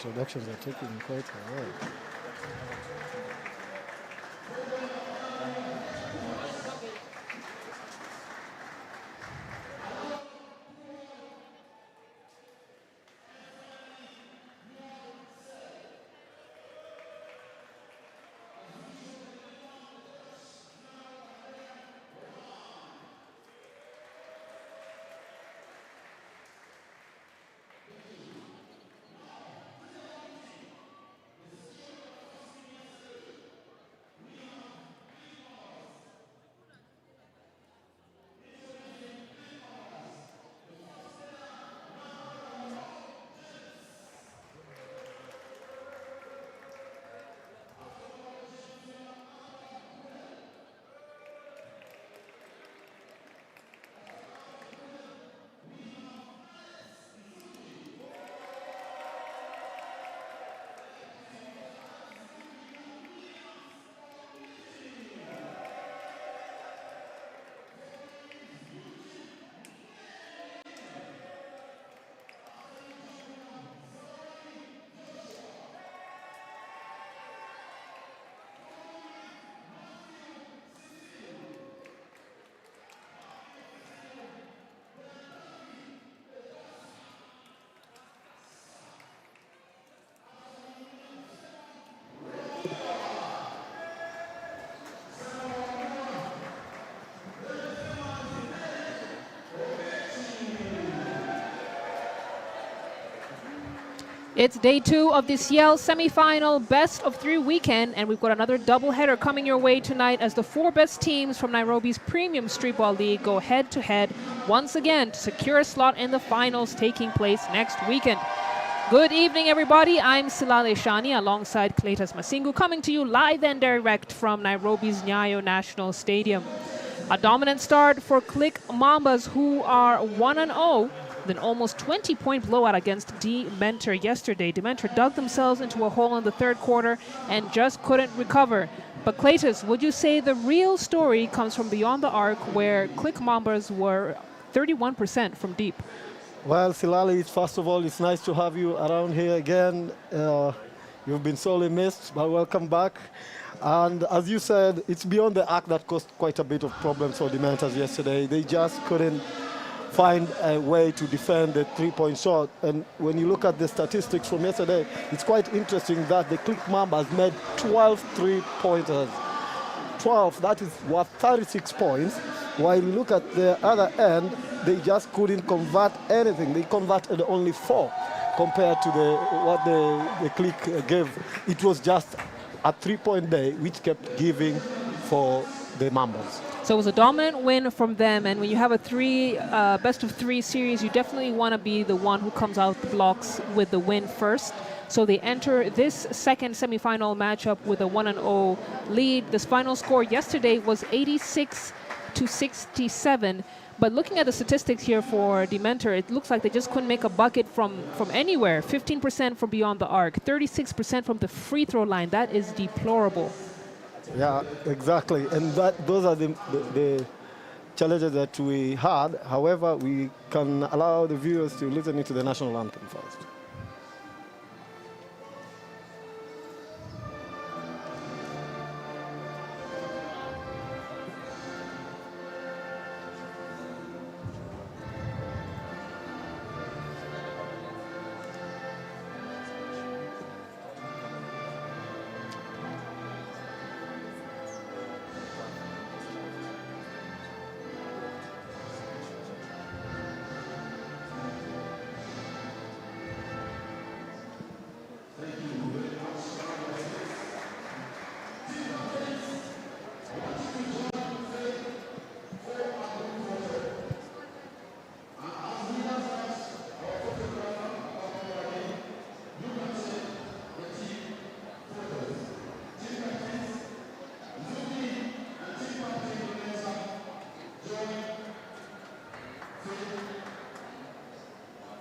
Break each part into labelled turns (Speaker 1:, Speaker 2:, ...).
Speaker 1: introductions are taking quite a while.
Speaker 2: It's day 2 of the SIEL semifinal best of 3 weekend, and we've got another doubleheader coming your way tonight as the 4 best teams from Nairobi's Premium Streetball League go head-to-head once again to secure a slot in the finals taking place next weekend. Good evening, everybody. I'm Silale Shani alongside Cletus Masingu, coming to you live and direct from Nairobi's Nyayo National Stadium. A dominant start for Clique Mambas, who are 1-0. An almost 20-point blowout against Mentor yesterday. Mentor dug themselves into a hole in the third quarter and just couldn't recover. But Cletus, would you say the real story comes from beyond the arc, where Clique Mambas were 31% from deep?
Speaker 1: Well, Silali, first of all, it's nice to have you around here again. You've been sorely missed, but welcome back. And as you said, it's beyond the arc that caused quite a bit of problems for the Mentors yesterday. They just couldn't find a way to defend the three-point shot. And when you look at the statistics from yesterday, it's quite interesting that the Clique Mambas made 12 three-pointers. 12, that is worth 36 points. While you look at the other end, they just couldn't convert anything. They converted only 4 compared to what the Clique gave. It was just a three-point day, which kept giving for the Mambas.
Speaker 2: So it was a dominant win from them, and when you have a best of 3 series, you definitely want to be the one who comes out the blocks with the win first. So they enter this second semifinal matchup with a 1-0 lead. This final score yesterday was 86-67. But looking at the statistics here for Mentor, it looks like they just couldn't make a bucket from anywhere. 15% from beyond the arc, 36% from the free throw line. That is deplorable.
Speaker 1: Yeah, exactly. And those are the challenges that we had. However, we can allow the viewers to listen to the national anthem first.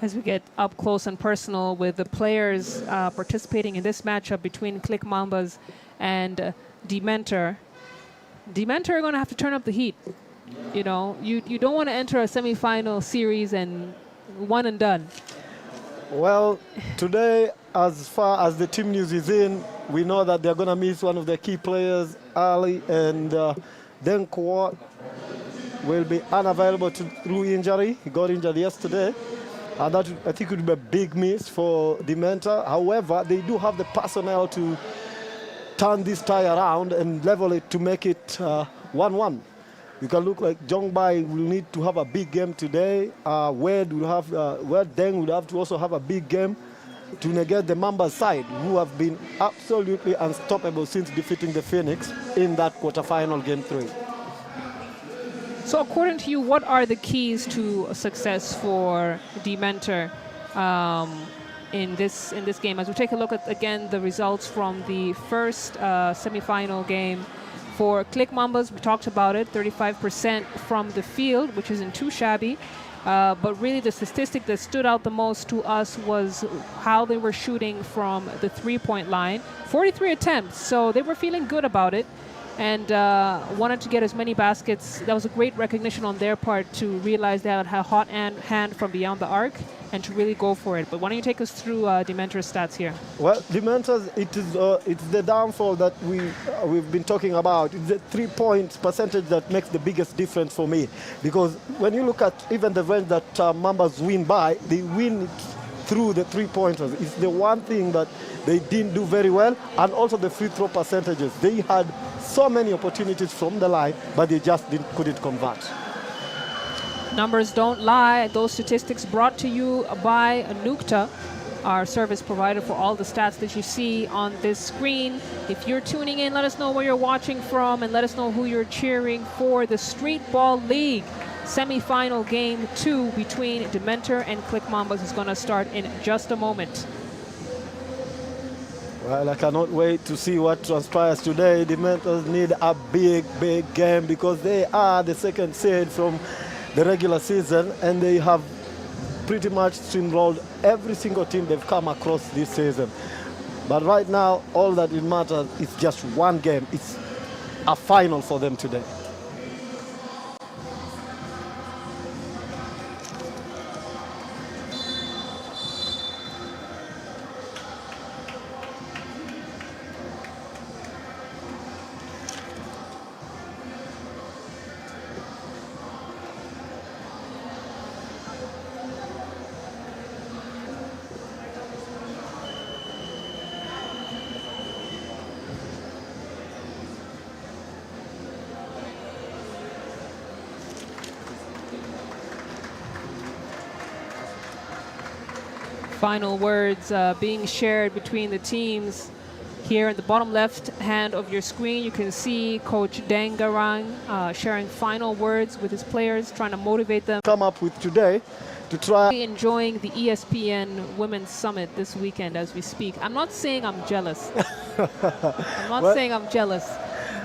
Speaker 2: As we get up close and personal with the players participating in this matchup between Clique Mambas and Mentor. Mentor are going to have to turn up the heat. You know, you don't want to enter a semifinal series and one and done.
Speaker 1: Well, today as far as the team news is in, we know that they're going to miss one of their key players, Ali, and then Kwa will be unavailable through injury. He got injured yesterday. And that, I think, would be a big miss for Dementer. However, they do have the personnel to turn this tie around and level it to make it 1-1. You can look like Jongbai will need to have a big game today. Wade Deng will have to also have a big game to negate the Mambas side, who have been absolutely unstoppable since defeating the Phoenix in that quarterfinal game 3.
Speaker 2: So according to you, what are the keys to success for Dementer in this game? As we take a look at, again, the results from the first semifinal game for Clique Mambas, we talked about it, 35% from the field, which isn't too shabby. But really the statistic that stood out the most to us was how they were shooting from the three-point line. 43 attempts, so they were feeling good about it and wanted to get as many baskets. That was a great recognition on their part to realize they had a hot hand from beyond the arc and to really go for it. But why don't you take us through Dementer's stats here?
Speaker 1: Well, Dementer's, it's the downfall that we've been talking about. It's the 3-point percentage that makes the biggest difference for me. Because when you look at even the range that Mambas win by, they win it through the 3-pointers. It's the one thing that they didn't do very well, and also the free throw percentages. They had so many opportunities from the line, but they just couldn't convert.
Speaker 2: Numbers don't lie. Those statistics brought to you by Nukta, our service provider for all the stats that you see on this screen. If you're tuning in, let us know where you're watching from and let us know who you're cheering for. The Street Ball League semi-final game 2 between Dementer and Clique Mambas is going to start in just a moment.
Speaker 1: Well, I cannot wait to see what transpires today. Dementors need a big, big game because they are the second seed from the regular season, and they have pretty much steamrolled every single team they've come across this season. But right now, all that it matters is just one game. It's a final for them today.
Speaker 2: Final words being shared between the teams. Here in the bottom left hand of your screen, you can see Coach Dengarang sharing final words with his players, trying to motivate them.
Speaker 1: Come up with today to try.
Speaker 2: Enjoying the ESPN Women's Summit this weekend as we speak. I'm not saying I'm jealous. I'm not saying I'm jealous,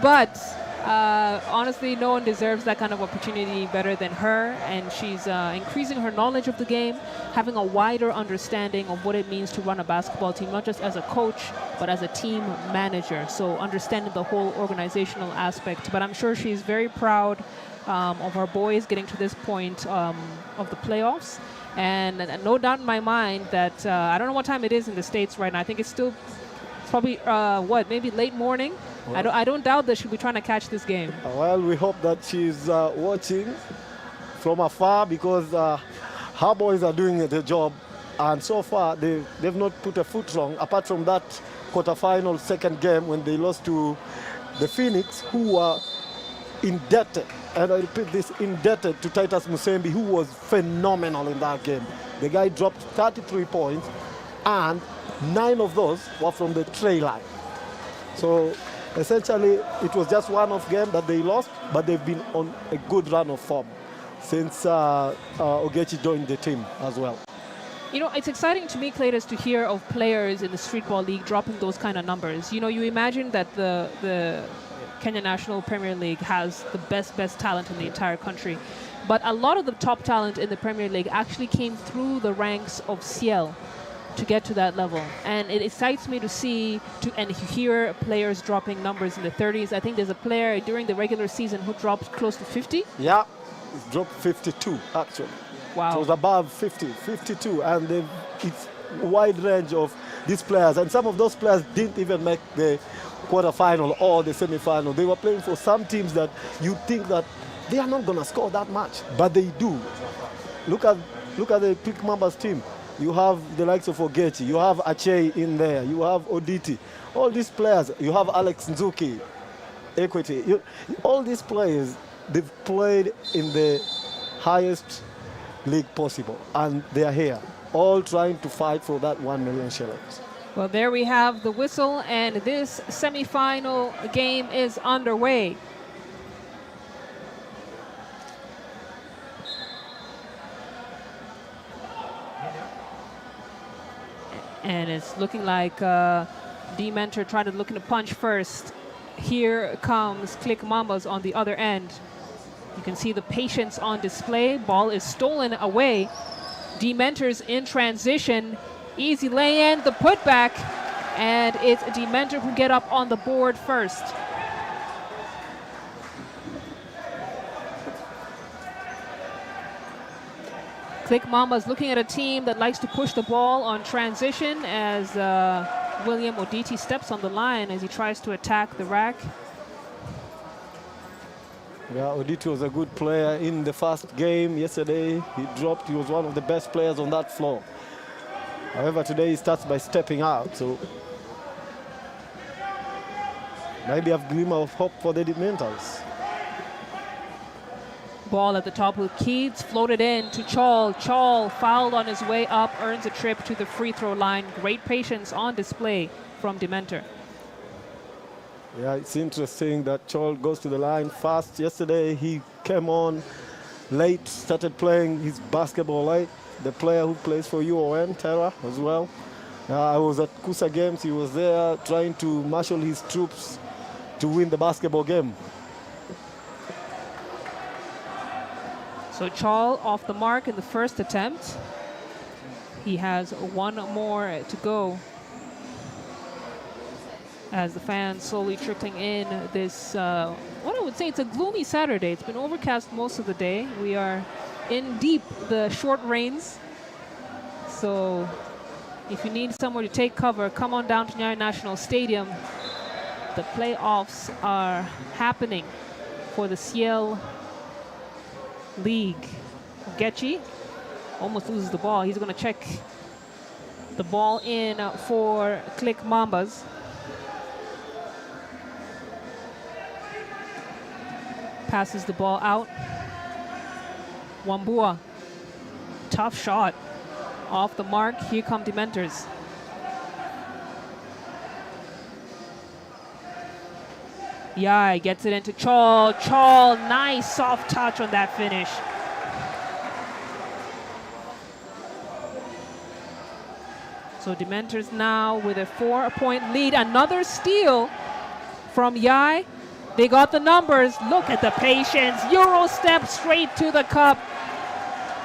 Speaker 2: but honestly, no one deserves that kind of opportunity better than her, and she's increasing her knowledge of the game, having a wider understanding of what it means to run a basketball team, not just as a coach, but as a team manager, so understanding the whole organizational aspect. But I'm sure she's very proud of her boys getting to this point of the playoffs, and no doubt in my mind that I don't know what time it is in the States right now. I think it's still probably, maybe late morning? Well, I don't doubt that she'll be trying to catch this game.
Speaker 1: Well, we hope that she's watching from afar because her boys are doing their job, and so far they've not put a foot wrong, apart from that quarterfinal second game when they lost to the Phoenix, who were indebted, and I repeat this, indebted to Titus Musembi, who was phenomenal in that game. The guy dropped 33 points, and 9 of those were from the tray line. So essentially, it was just one-off game that they lost, but they've been on a good run of form since Ogechi joined the team as well.
Speaker 2: You know, it's exciting to me, Cletus, to hear of players in the Street Ball League dropping those kind of numbers. You know, you imagine that the Kenya National Premier League has the best talent in the entire country. But a lot of the top talent in the Premier League actually came through the ranks of SIEL to get to that level. And it excites me to see and hear players dropping numbers in the 30s. I think there's a player during the regular season who dropped close to 50.
Speaker 1: Yeah, he dropped 52, actually.
Speaker 2: Wow.
Speaker 1: It was above 50, 52, and it's a wide range of these players. And some of those players didn't even make the quarterfinal or the semi-final. They were playing for some teams that you think that they are not going to score that much, but they do. Look at the Clique Mambas team. You have the likes of Ogechi, you have Ache in there, you have Oditi. All these players, you have Alex Nzuki, Equity. All these players, they've played in the highest league possible, and they are here, all trying to fight for that 1 million shillings.
Speaker 2: Well, there we have the whistle, and this semi-final game is underway. And it's looking like D-Mentor looking to punch first. Here comes Clique Mambas on the other end. You can see the patience on display. Ball is stolen away. D-Mentor's in transition. Easy lay-in, the putback. And it's D-Mentor who get up on the board first. Clique Mambas looking at a team that likes to push the ball on transition as William Oditi steps on the line as he tries to attack the rack.
Speaker 1: Yeah, Oditi was a good player in the first game yesterday. He was one of the best players on that floor. However, today he starts by stepping out, so maybe a glimmer of hope for the Dementors.
Speaker 2: Ball at the top with Keats, floated in to Chal. Chal fouled on his way up, earns a trip to the free throw line. Great patience on display from Dementor.
Speaker 1: Yeah, it's interesting that Chal goes to the line fast. Yesterday he came on late, started playing his basketball late. The player who plays for UON, Terra, as well. I was at Kusa Games, he was there trying to marshal his troops to win the basketball game.
Speaker 2: So Chal off the mark in the first attempt. He has one more to go as the fans slowly trickling in this, what I would say, it's a gloomy Saturday. It's been overcast most of the day. We are in deep the short rains. So if you need somewhere to take cover, come on down to Nyayo National Stadium. The playoffs are happening for the SIEL League. Getchi almost loses the ball. He's going to check the ball in for Clique Mambas. Passes the ball out. Wambua, tough shot. Off the mark, here come Dementors. Yai gets it into Chal. Chal, nice soft touch on that finish. So Dementors now with a 4-point lead. Another steal from Yai. They got the numbers. Look at the patience. Euro step straight to the cup.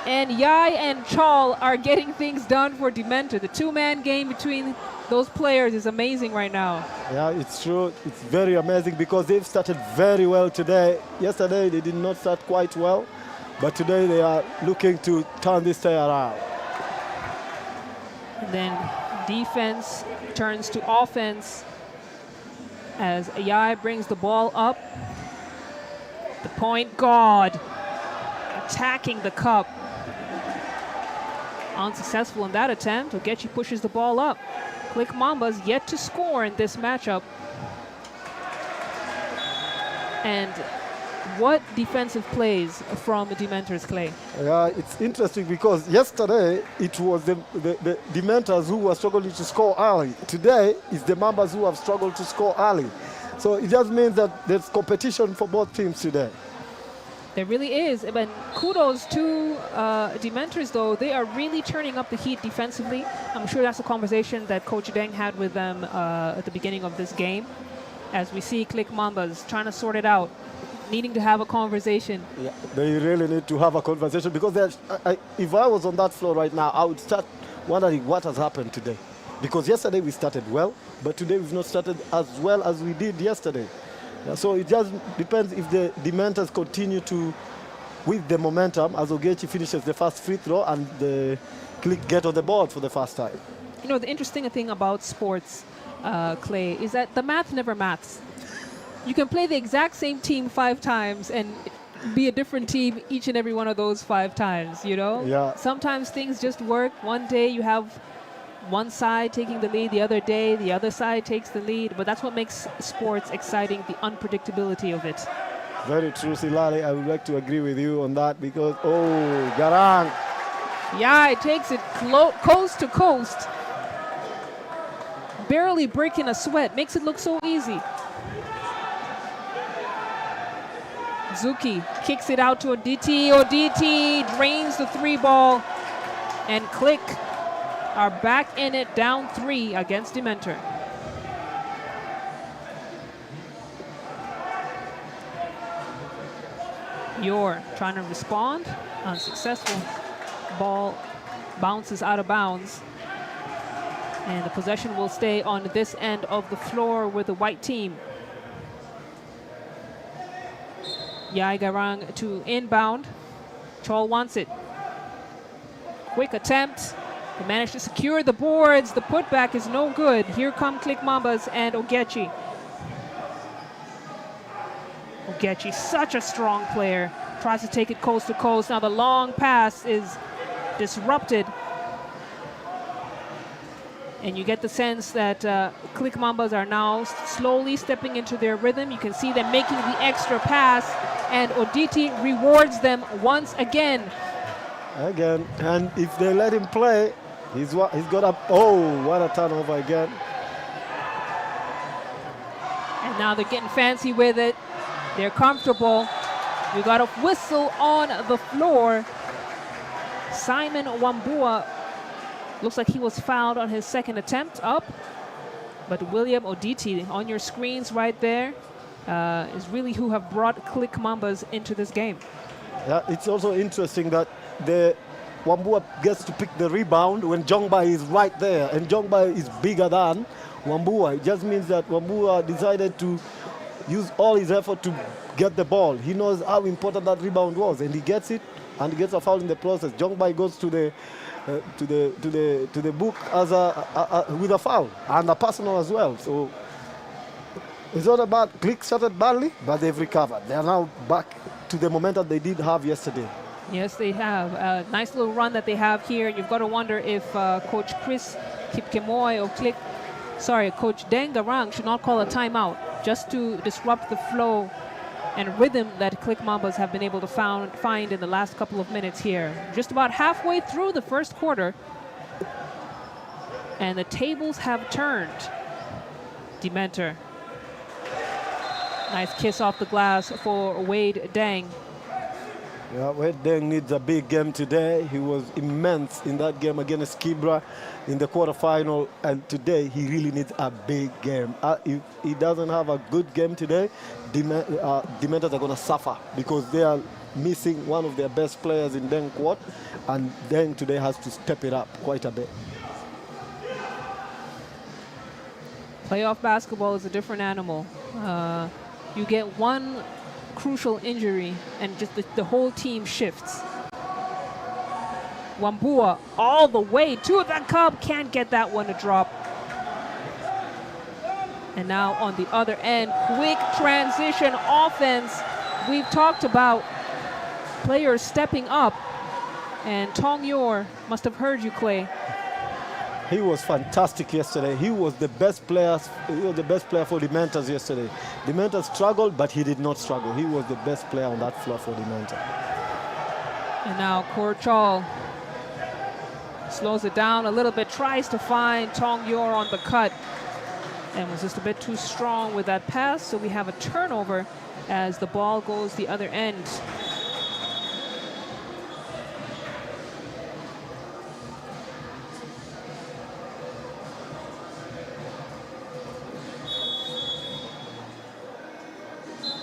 Speaker 2: And Yai and Chal are getting things done for Dementor. The two-man game between those players is amazing right now. Yeah,
Speaker 1: it's true. It's very amazing because they've started very well today. Yesterday they did not start quite well, but today they are looking to turn this tie around.
Speaker 2: And then defense turns to offense as Yai brings the ball up. The point guard attacking the cup. Unsuccessful in that attempt. Ogechi pushes the ball up. Clique Mambas yet to score in this matchup. And what defensive plays from the Dementors, Clay?
Speaker 1: Yeah, it's interesting because yesterday it was the Dementors who were struggling to score early. Today it's the Mambas who have struggled to score early. So it just means that there's competition for both teams today.
Speaker 2: There really is. And kudos to Dementors, though. They are really turning up the heat defensively. I'm sure that's a conversation that Coach Deng had with them at the beginning of this game. As we see Clique Mambas trying to sort it out, needing to have a conversation.
Speaker 1: Yeah, they really need to have a conversation because if I was on that floor right now, I would start wondering what has happened today. Because yesterday we started well, but today we've not started as well as we did yesterday. So it just depends if the Dementors continue to with the momentum as Ogechi finishes the first free throw and the Clique get on the board for the first time.
Speaker 2: You know, the interesting thing about sports, Clay, is that the math never maths. You can play the exact same team 5 times and be a different team each and every one of those 5 times, you know?
Speaker 1: Yeah.
Speaker 2: Sometimes things just work. One day you have one side taking the lead, the other day the other side takes the lead, but that's what makes sports exciting, the unpredictability of it.
Speaker 1: Very true, Silale. I would like to agree with you on that because, oh, Garang.
Speaker 2: Yeah, it takes it coast to coast. Barely breaking a sweat, makes it look so easy. Zuki kicks it out to Oditi. Oditi drains the 3 ball, and Clique are back in it, down 3 against Dementor. You're trying to respond, unsuccessful. Ball bounces out of bounds, and the possession will stay on this end of the floor with the white team. Yai Garang to inbound. Chol wants it. Quick attempt. They managed to secure the boards. The putback is no good. Here come Clique Mambas and Ogechi. Ogechi, such a strong player. Tries to take it coast to coast. Now the long pass is disrupted. And you get the sense that Clique Mambas are now slowly stepping into their rhythm. You can see them making the extra pass, and Oditi rewards them once again.
Speaker 1: Again, and if they let him play, he's got up. Oh, what a turnover again.
Speaker 2: And now they're getting fancy with it. They're comfortable. We got a whistle on the floor. Simon Wambua looks like he was fouled on his second attempt up. But William Oditi on your screens right there is really who have brought Clique Mambas into this game.
Speaker 1: Yeah, it's also interesting that the Wambua gets to pick the rebound when Jongbai is right there, and Jongbai is bigger than Wambua. It just means that Wambua decided to use all his effort to get the ball. He knows how important that rebound was, and he gets it, and he gets a foul in the process. Jongbai goes to the book as with a foul and a personal as well. So it's not about Clique started badly, but they've recovered. They are now back to the momentum they did have yesterday.
Speaker 2: Yes, they have. A nice little run that they have here. You've got to wonder if Coach Chris Kipkemoy or Coach Deng Garang should not call a timeout just to disrupt the flow and rhythm that Clique Mambas have been able to find in the last couple of minutes here. Just about halfway through the first quarter, and the tables have turned. Dementor. Nice kiss off the glass for Wade Deng.
Speaker 1: Yeah, Wade Deng needs a big game today. He was immense in that game against Kibra in the quarterfinal, and today he really needs a big game. If he doesn't have a good game today, Dementors are going to suffer because they are missing one of their best players in Deng Quad, and Deng today has to step it up quite a bit.
Speaker 2: Playoff basketball is a different animal. You get one crucial injury and just the whole team shifts. Wambua all the way to the cup, can't get that one to drop. And now on the other end, quick transition offense. We've talked about players stepping up, and Tong Yor must have heard you, Clay.
Speaker 1: He was fantastic yesterday. He was the best player. He was the best player for Dementors yesterday. Dementors struggled, but he did not struggle. He was the best player on that floor for Dementor.
Speaker 2: And now Korchal slows it down a little bit, tries to find Tong Yor on the cut, and was just a bit too strong with that pass. So we have a turnover as the ball goes the other end.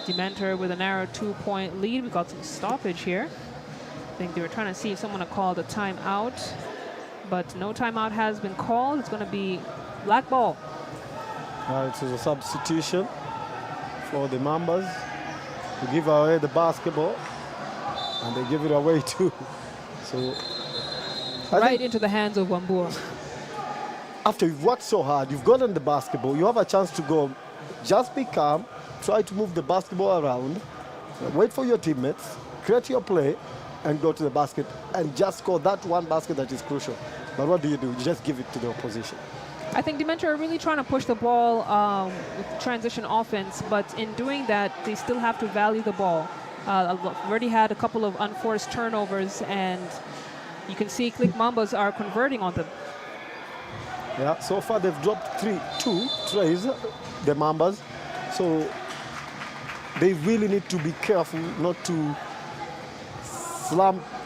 Speaker 2: Dementor with a narrow 2-point lead. We got some stoppage here. I think they were trying to see if someone had called a timeout, but no timeout has been called. It's going to be black ball.
Speaker 1: It was a substitution for the Mambas to give away the basketball. And they give it away too. So I
Speaker 2: Right
Speaker 1: think
Speaker 2: into the hands of Wambua.
Speaker 1: after you've worked so hard, you've gotten the basketball, you have a chance to go, just be calm, try to move the basketball around, wait for your teammates, create your play, and go to the basket and just score that one basket that is crucial. But what do? You just give it to the opposition.
Speaker 2: I think Dementor are really trying to push the ball with transition offense, but in doing that, they still have to value the ball. Already had a couple of unforced turnovers, and you can see Clique Mambas are converting on them.
Speaker 1: Yeah, so far they've dropped two trays, the Mambas. So they really need to be careful not to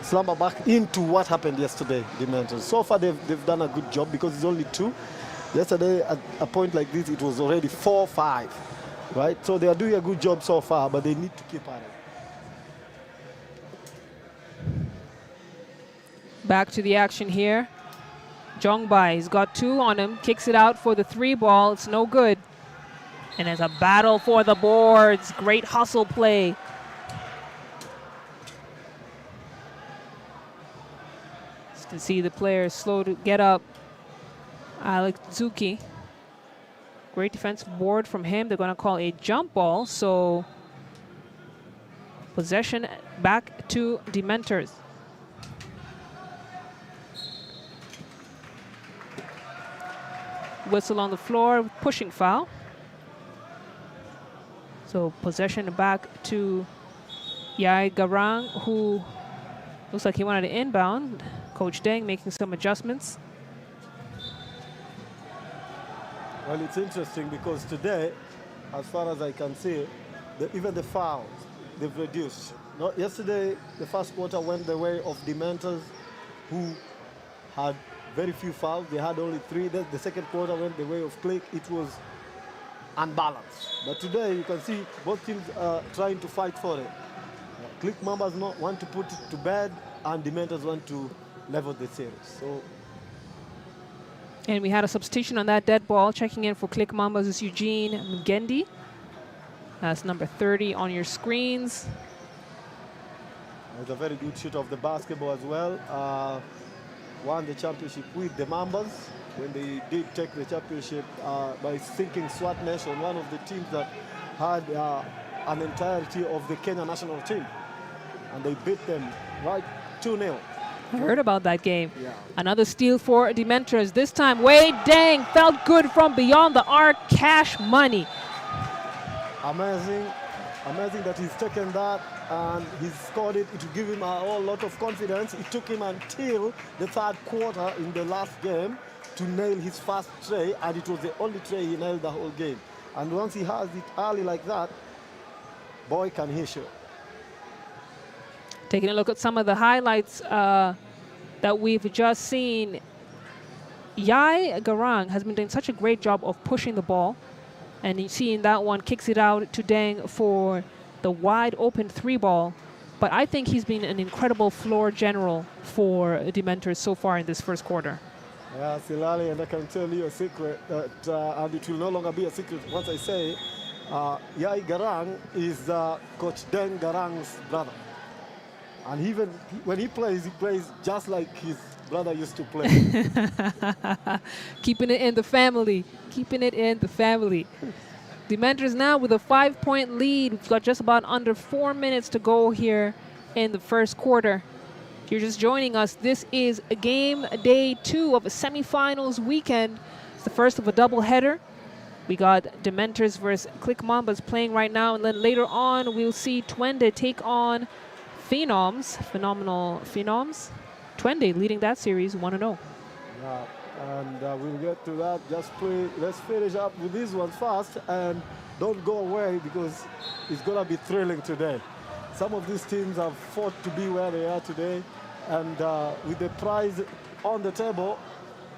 Speaker 1: slumber back into what happened yesterday, Dementors. So far they've done a good job because it's only two. Yesterday at a point like this, it was already 4-5, right? So they are doing a good job so far, but they need to keep at it.
Speaker 2: Back to the action here. Jongbai, he's got two on him, kicks it out for the three ball. It's no good. And there's a battle for the boards. Great hustle play. Just to see the players slow to get up. Alex Zuki. Great defensive board from him. They're going to call a jump ball. So possession back to Dementors. Whistle on the floor, pushing foul. So possession back to Yai Garang, who looks like he wanted to inbound. Coach Deng making some adjustments.
Speaker 1: Well, it's interesting because today, as far as I can see, even the fouls, they've reduced. Yesterday, the first quarter went the way of Dementors, who had very few fouls. They had only 3. The second quarter went the way of Clique. It was unbalanced. But today, you can see both teams are trying to fight for it. Clique Mambas want to put it to bed, and Dementors want to level the series. So.
Speaker 2: And we had a substitution on that dead ball. Checking in for Clique Mambas is Eugene Mgendi. That's number 30 on your screens.
Speaker 1: It's a very good shoot of the basketball as well. Won the championship with the Mambas when they did take the championship by sinking SWAT Nation, one of the teams that had an entirety of the Kenya national team. And they beat them right 2-0.
Speaker 2: I heard about that game.
Speaker 1: Yeah.
Speaker 2: Another steal for Dementors. This time, Wade Dang felt good from beyond the arc. Cash money.
Speaker 1: Amazing that he's taken that and he's scored it. It will give him a whole lot of confidence. It took him until the third quarter in the last game to nail his first tray, and it was the only tray he nailed the whole game. And once he has it early like that, boy, can he shoot.
Speaker 2: Taking a look at some of the highlights that we've just seen. Yai Garang has been doing such a great job of pushing the ball. And you see in that one, kicks it out to Deng for the wide open three ball. But I think he's been an incredible floor general for Dementors so far in this first quarter.
Speaker 1: Yeah, Silali, and I can tell you a secret that, and it will no longer be a secret once I say, Yai Garang is Coach Deng Garang's brother. And even when he plays just like his brother used to play.
Speaker 2: Keeping it in the family. Keeping it in the family. Dementors now with a 5-point lead. We've got just about under 4 minutes to go here in the first quarter. If you're just joining us, this is game day 2 of a semifinals weekend. It's the first of a doubleheader. We got Dementors versus Clique Mambas playing right now, and then later on we'll see Twende take on Phenomenal Phenoms. Twende leading that series 1-0.
Speaker 1: Yeah, and we'll get to that. Let's finish up with this one fast, and don't go away because it's going to be thrilling today. Some of these teams have fought to be where they are today, and with the prize on the table,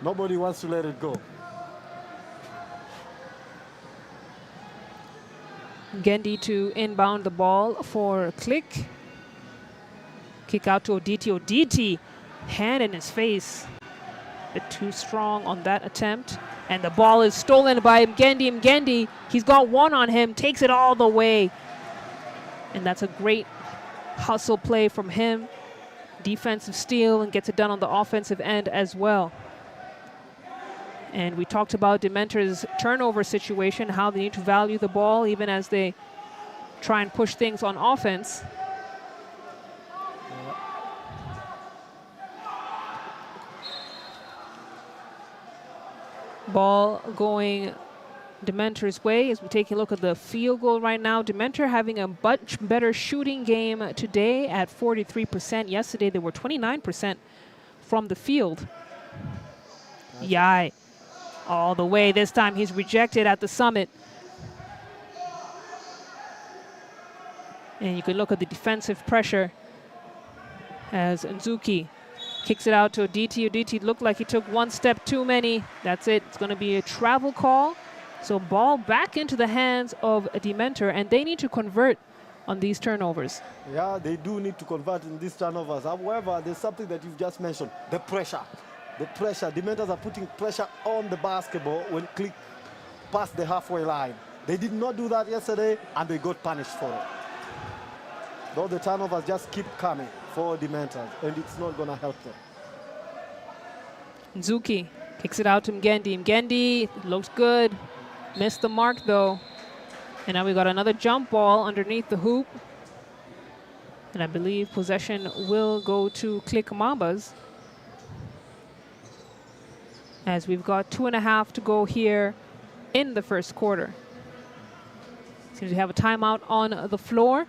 Speaker 1: nobody wants to let it go.
Speaker 2: Gendi to inbound the ball for Clique. Kick out to Oditi. Oditi, hand in his face. A bit too strong on that attempt. And the ball is stolen by Mgendi. Mgendi, he's got one on him, takes it all the way. And that's a great hustle play from him. Defensive steal and gets it done on the offensive end as well. And we talked about Dementor's turnover situation, how they need to value the ball even as they try and push things on offense. Ball going Dementor's way as we take a look at the field goal right now. Dementor having a much better shooting game today at 43%. Yesterday they were 29% from the field. Yai, all the way. This time he's rejected at the summit. And you can look at the defensive pressure as Nzuki kicks it out to Oditi. Oditi looked like he took one step too many. That's it. It's going to be a travel call. So ball back into the hands of a Dementor, and they need to convert on these turnovers.
Speaker 1: Yeah, they do need to convert in these turnovers. However, there's something that you've just mentioned, the pressure. The pressure. Dementors are putting pressure on the basketball when Clique past the halfway line. They did not do that yesterday, and they got punished for it. Though the turnovers just keep coming for Dementors, and it's not going to help them.
Speaker 2: Nzuki kicks it out to Mgendi. Mgendi looks good. Missed the mark, though. And now we got another jump ball underneath the hoop. And I believe possession will go to Clique Mambas, as we've got 2.5 to go here in the first quarter. Seems we have a timeout on the floor.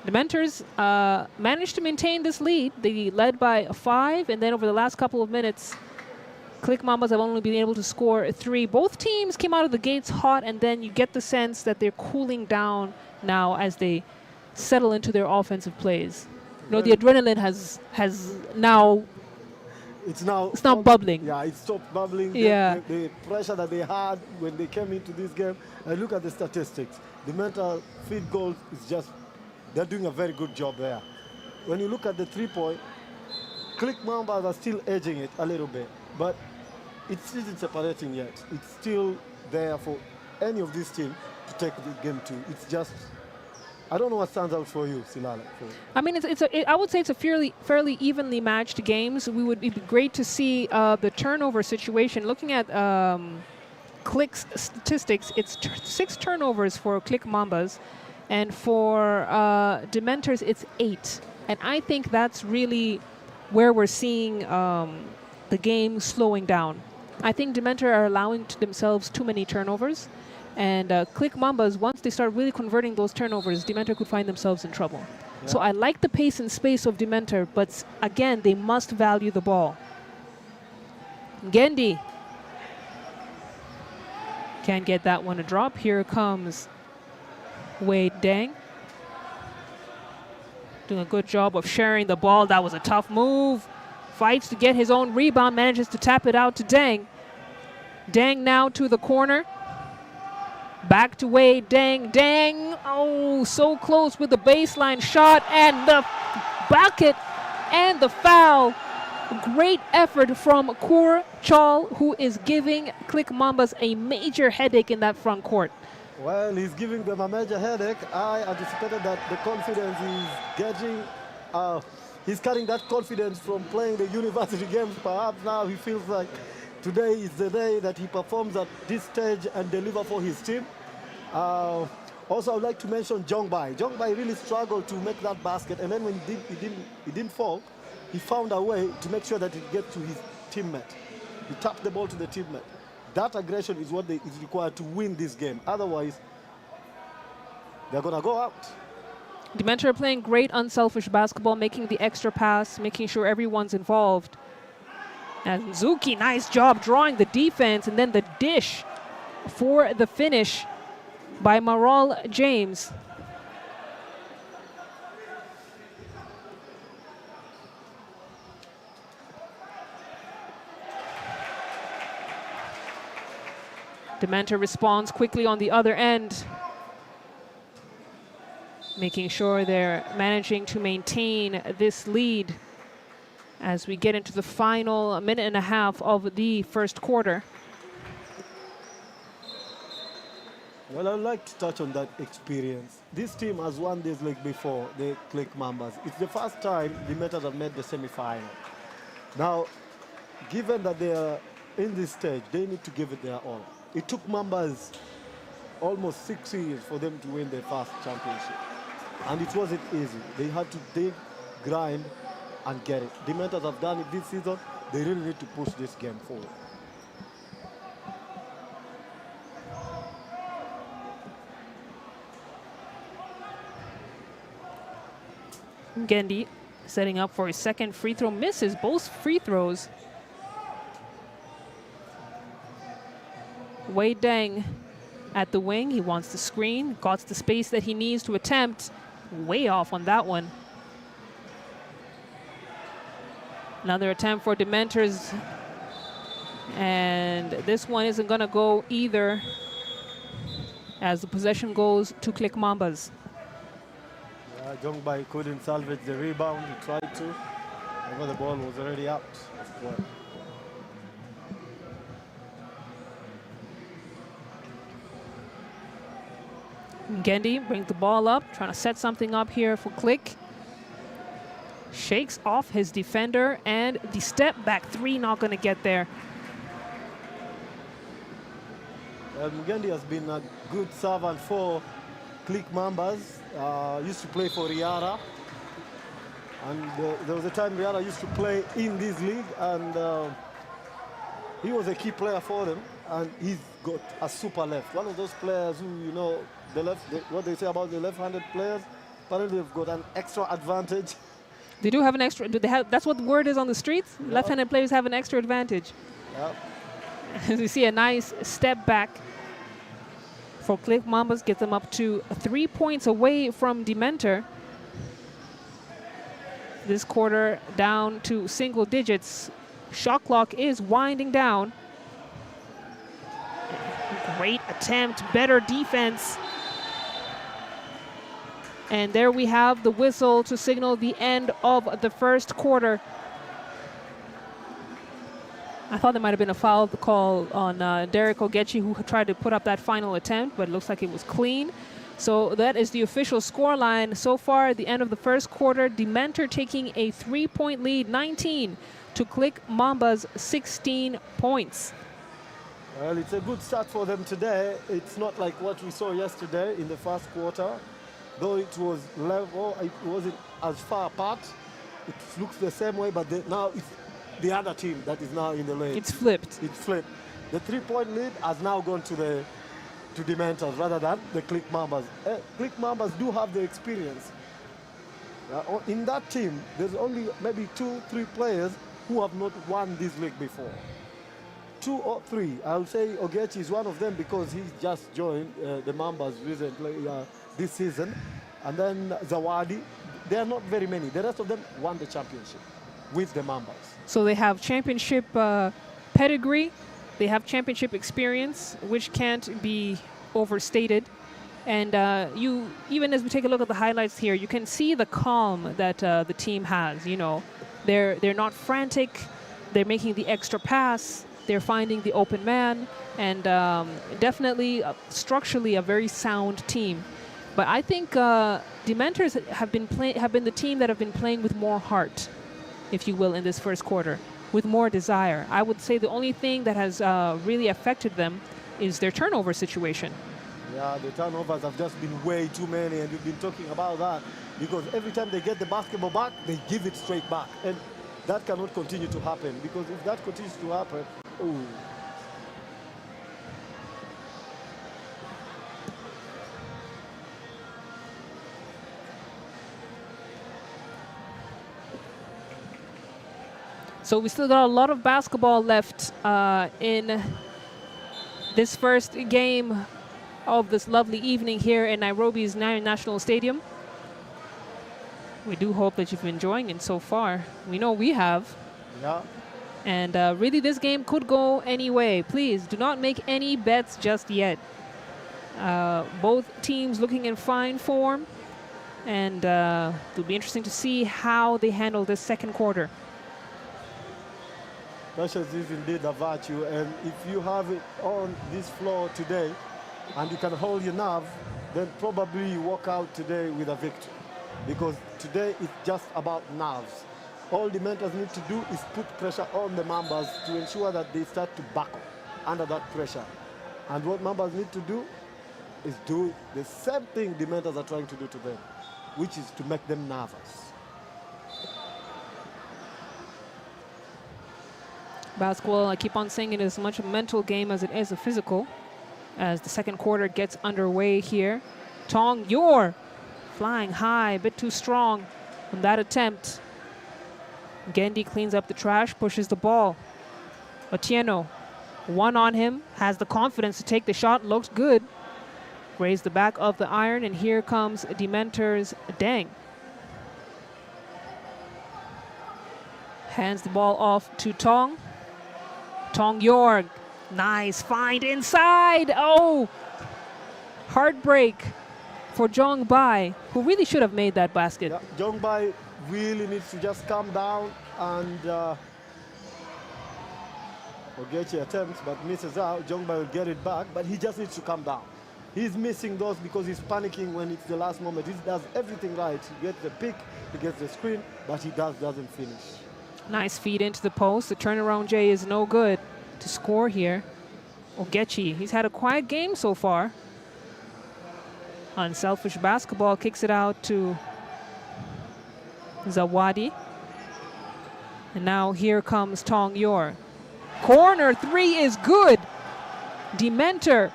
Speaker 2: The Mentors managed to maintain this lead. They led by 5, and then over the last couple of minutes, Clique Mambas have only been able to score 3. Both teams came out of the gates hot, and then you get the sense that they're cooling down now as they settle into their offensive plays. You know, the adrenaline has now... It's now bubbling.
Speaker 1: Yeah, it stopped bubbling.
Speaker 2: Yeah.
Speaker 1: The pressure that they had when they came into this game. And look at the statistics. The mental field goal is just... They're doing a very good job there. When you look at the 3-point, Clique Mambas are still edging it a little bit, but it isn't separating yet. It's still there for any of these teams to take the game to. It's just, I don't know what stands out for you, Silale.
Speaker 2: I mean, I would say it's a fairly evenly matched games. It'd be great to see the turnover situation. Looking at Clique's statistics, it's 6 turnovers for Clique Mambas. And for Dementors, it's 8. And I think that's really where we're seeing the game slowing down. I think Dementor are allowing themselves too many turnovers. And Clique Mambas, once they start really converting those turnovers, Dementor could find themselves in trouble. Yeah. So I like the pace and space of Dementor, but again, they must value the ball. Ngendi can't get that one to drop. Here comes Wade Deng, doing a good job of sharing the ball. That was a tough move. Fights to get his own rebound, manages to tap it out to Deng. Deng now to the corner. Back to Wade Deng. Deng, oh, so close with the baseline shot and the bucket and the foul. Great effort from Kur Chal, who is giving Clique Mambas a major headache in that front court.
Speaker 1: Well, he's giving them a major headache. I anticipated that the confidence he's getting, he's carrying that confidence from playing the university games. Perhaps now he feels like today is the day that he performs at this stage and deliver for his team. Also, I would like to mention Jongbai. Jongbai really struggled to make that basket, and then when he didn't fall, he found a way to make sure that it gets to his teammate. He tapped the ball to the teammate. That aggression is what is required to win this game. Otherwise, they're going to go out.
Speaker 2: Dementor are playing great unselfish basketball, making the extra pass, making sure everyone's involved. And Nzuki, nice job drawing the defense, and then the dish for the finish by Maral James. Dementor responds quickly on the other end, making sure they're managing to maintain this lead as we get into the final minute and a half of the first quarter.
Speaker 1: Well, I'd like to touch on that experience. This team has won this league before, the Clique Mambas. It's the first time the Metas have made the semi-final. Now, given that they are in this stage, they need to give it their all. It took Mambas almost 6 years for them to win their first championship. And it wasn't easy. They had to dig, grind, and get it. The Metas have done it this season. They really need to push this game forward.
Speaker 2: Gendi setting up for his second free throw, misses both free throws. Wei Deng at the wing, he wants the screen, got the space that he needs to attempt. Way off on that one. Another attempt for Dementors, and this one isn't gonna go either as the possession goes to Clique Mambas.
Speaker 1: Jongbai couldn't salvage the rebound. He tried to. However, the ball was already out.
Speaker 2: Gendi brings the ball up, trying to set something up here for Clique. Shakes off his defender, and the step back three not going to get there.
Speaker 1: Gendi has been a good servant for Clique Mambas. Used to play for Riara, and there was a time Riara used to play in this league, and he was a key player for them, and he's got a super left. One of those players who, you know, what they say about the left-handed players, apparently they've got an extra advantage.
Speaker 2: They do have an extra, do they have, that's what the word is on the streets? Yeah. Left-handed players have an extra advantage.
Speaker 1: Yeah.
Speaker 2: As we see a nice step back for Clique Mambas, gets them up to 3 points away from Dementor. This quarter down to single digits. Shot clock is winding down. Great attempt, better defense. And there we have the whistle to signal the end of the first quarter. I thought there might have been a foul call on Derek Ogechi, who tried to put up that final attempt, but it looks like it was clean. So that is the official scoreline so far at the end of the first quarter. Dementor taking a 3-point lead, 19 to Clique Mambas 16 points.
Speaker 1: Well, it's a good start for them today. It's not like what we saw yesterday in the first quarter. Though it was level, it wasn't as far apart. It looks the same way, but now it's the other team that is now in the lead.
Speaker 2: It's flipped.
Speaker 1: It's flipped. The 3-point lead has now gone to Dementors rather than the Clique Mambas. Clique Mambas do have the experience. In that team, there's only maybe 2-3 players who have not won this league before. 2 or 3. I'll say Ogechi is one of them because he's just joined the Mambas recently this season. And then Zawadi. There are not very many. The rest of them won the championship with the Mambas.
Speaker 2: So they have championship pedigree. They have championship experience, which can't be overstated. And even as we take a look at the highlights here, you can see the calm that the team has. You know, they're not frantic. They're making the extra pass. They're finding the open man, and definitely structurally a very sound team. But I think Dementors have been the team that have been playing with more heart, if you will, in this first quarter, with more desire. I would say the only thing that has really affected them is their turnover situation.
Speaker 1: Yeah, the turnovers have just been way too many, and we've been talking about that because every time they get the basketball back, they give it straight back. And that cannot continue to happen, because if that continues to happen, ooh.
Speaker 2: So we still got a lot of basketball left in this first game of this lovely evening here in Nairobi's Nyayo National Stadium. We do hope that you've been enjoying it so far. We know we have.
Speaker 1: Yeah.
Speaker 2: And really, this game could go any way. Please do not make any bets just yet. Both teams looking in fine form, and it'll be interesting to see how they handle this second quarter.
Speaker 1: Patience is indeed a virtue, and if you have it on this floor today, and you can hold your nerve, then probably you walk out today with a victory. Because today it's just about nerves. All the mentors need to do is put pressure on the Mambas to ensure that they start to buckle under that pressure. And what Mambas need to do is do the same thing the mentors are trying to do to them, which is to make them nervous.
Speaker 2: Basketball, I keep on saying it is as much a mental game as it is a physical. As the second quarter gets underway here. Tong Yor flying high, a bit too strong on that attempt. Gendi cleans up the trash, pushes the ball. Otieno, one on him, has the confidence to take the shot, looks good. Grazed the back of the iron, and here comes Dementor's Deng. Hands the ball off to Tong. Tong Yor, nice find inside. Oh, heartbreak for Jong Bai, who really should have made that basket.
Speaker 1: Yeah, Jong Bai really needs to just calm down and Ogechi attempts but misses out. Jong Bai will get it back, but he just needs to calm down. He's missing those because he's panicking when it's the last moment. He does everything right. He gets the pick, he gets the screen, but he doesn't finish. Nice
Speaker 2: feed into the post. The turnaround J is no good to score here. Ogechi, he's had a quiet game so far. Unselfish basketball, kicks it out to Zawadi. And now here comes Tong Yor. Corner three is good. Dementor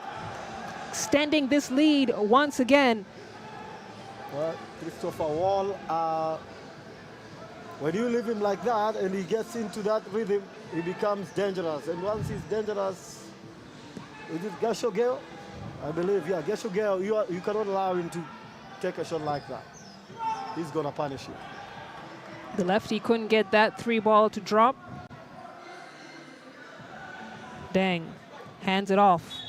Speaker 2: extending this lead once again.
Speaker 1: Well, Christopher Wall, when you leave him like that and he gets into that rhythm, he becomes dangerous. And once he's dangerous, is it Gasho Gale? I believe, yeah, Gasho Gale, you cannot allow him to take a shot like that. He's going to punish you.
Speaker 2: The lefty couldn't get that three ball to drop. Deng hands it off.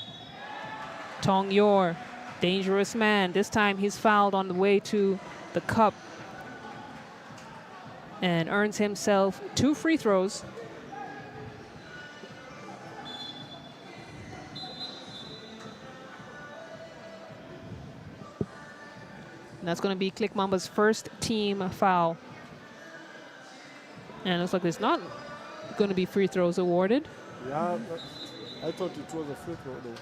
Speaker 2: Tong Yor, dangerous man. This time he's fouled on the way to the cup and earns himself 2 free throws. And that's going to be Clique Mambas' first team foul. And it looks like there's not going to be free throws awarded.
Speaker 1: Yeah, I thought it was a free throw though.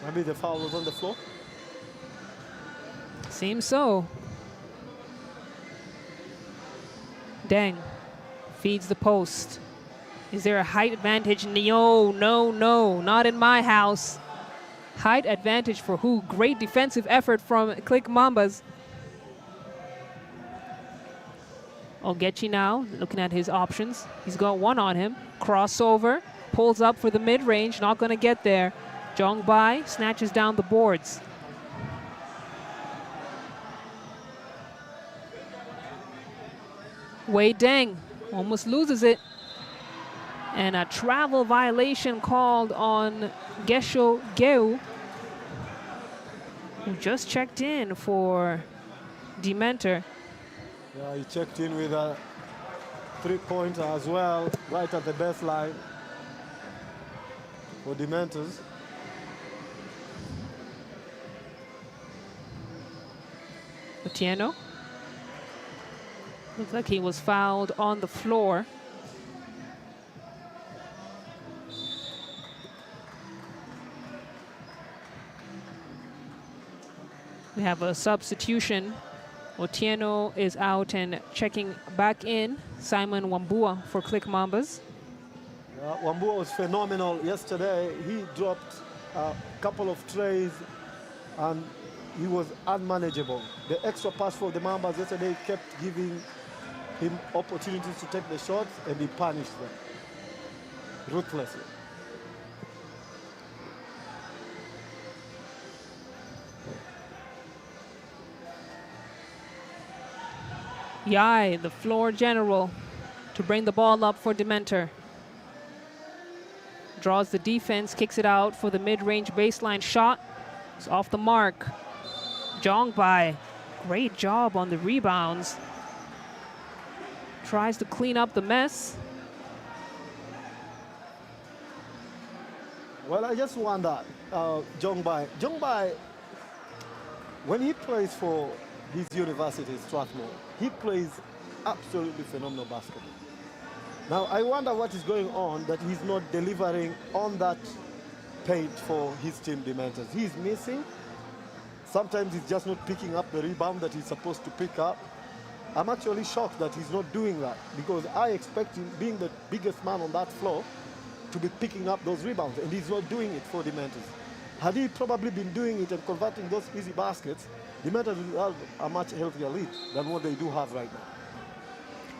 Speaker 1: Maybe the foul was on the floor?
Speaker 2: Seems so. Deng feeds the post. Is there a height advantage? No, no, no, not in my house. Height advantage for who? Great defensive effort from Clique Mambas. Ogechi now, looking at his options. He's got one on him. Crossover, pulls up for the mid-range, not going to get there. Jong Bai snatches down the boards. Wei Deng almost loses it. And a travel violation called on Gesho Geu, who just checked in for Dementor.
Speaker 1: Yeah, he checked in with a 3-pointer as well, right at the baseline for Dementors.
Speaker 2: Otieno. Looks like he was fouled on the floor. We have a substitution. Otieno is out and checking back in. Simon Wambua for Clique Mambas.
Speaker 1: Wambua was phenomenal yesterday. He dropped a couple of trays and he was unmanageable. The extra pass for the Mambas yesterday kept giving him opportunities to take the shots and he punished them ruthlessly.
Speaker 2: Yai, the floor general, to bring the ball up for Dementor. Draws the defense, kicks it out for the mid-range baseline shot. It's off the mark. Jong Bai, great job on the rebounds. Tries to clean up the mess.
Speaker 1: Well, I just wonder, Jong Bai, when he plays for his university, Strathmore, he plays absolutely phenomenal basketball. Now, I wonder what is going on that he's not delivering on that page for his team Dementors. He's missing. Sometimes he's just not picking up the rebound that he's supposed to pick up. I'm actually shocked that he's not doing that because I expect him, being the biggest man on that floor, to be picking up those rebounds, and he's not doing it for Dementors. Had he probably been doing it and converting those easy baskets, Dementors will have a much healthier lead than what they do have right now.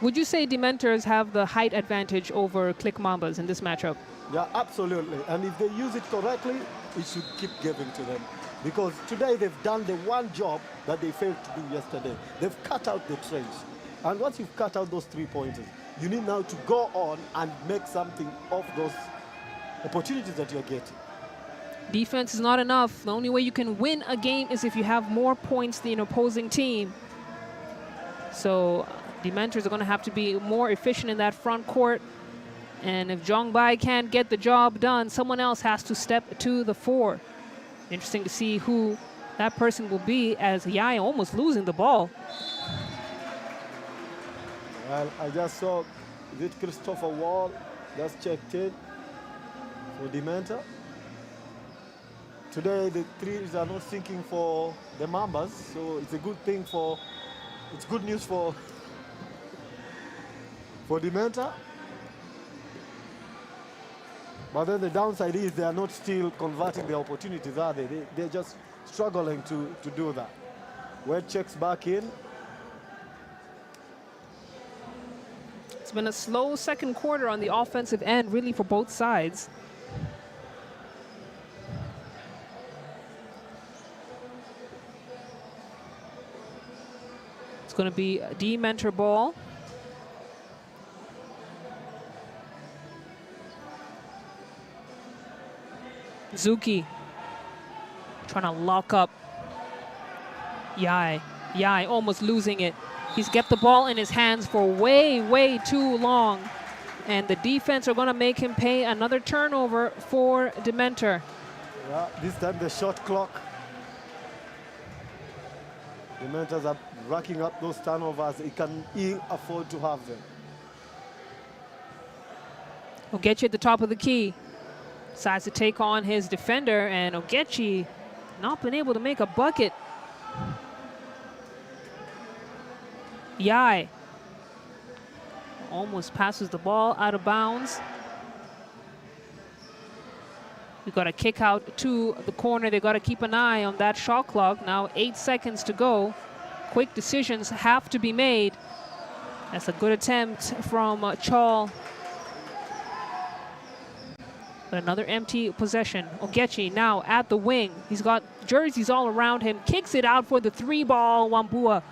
Speaker 2: Would you say Dementors have the height advantage over Clique Mambas in this matchup?
Speaker 1: Yeah, absolutely. And if they use it correctly, it should keep giving to them. Because today they've done the one job that they failed to do yesterday. They've cut out the trench. And once you've cut out those 3 pointers, you need now to go on and make something of those opportunities that you're getting.
Speaker 2: Defense is not enough. The only way you can win a game is if you have more points than an opposing team. So Dementors are going to have to be more efficient in that front court. And if Jong Bai can't get the job done, someone else has to step to the fore. Interesting to see who that person will be, as Yai almost losing the ball.
Speaker 1: Well, I just saw, is it Christopher Wall just checked in for Dementor. Today the threes are not sinking for the Mambas, so it's a good thing for, it's good news for Dementor. But then the downside is they are not still converting the opportunities, are they? They're just struggling to do that. Wade checks back in.
Speaker 2: It's been a slow second quarter on the offensive end, really, for both sides. It's going to be a Dementor ball. Zuki trying to lock up Yai. Yai almost losing it. He's kept the ball in his hands for way, way too long. And the defense are going to make him pay another turnover for Dementor.
Speaker 1: Yeah, this time the shot clock. Dementors are racking up those turnovers. He can afford to have them.
Speaker 2: Ogechi at the top of the key. Decides to take on his defender, and Ogechi not been able to make a bucket. Yai almost passes the ball out of bounds. We got a kick out to the corner. They got to keep an eye on that shot clock. Now 8 seconds to go. Quick decisions have to be made. That's a good attempt from Chol. But another empty possession. Ogechi now at the wing. He's got jerseys all around him. Kicks it out for the 3-ball. Wambua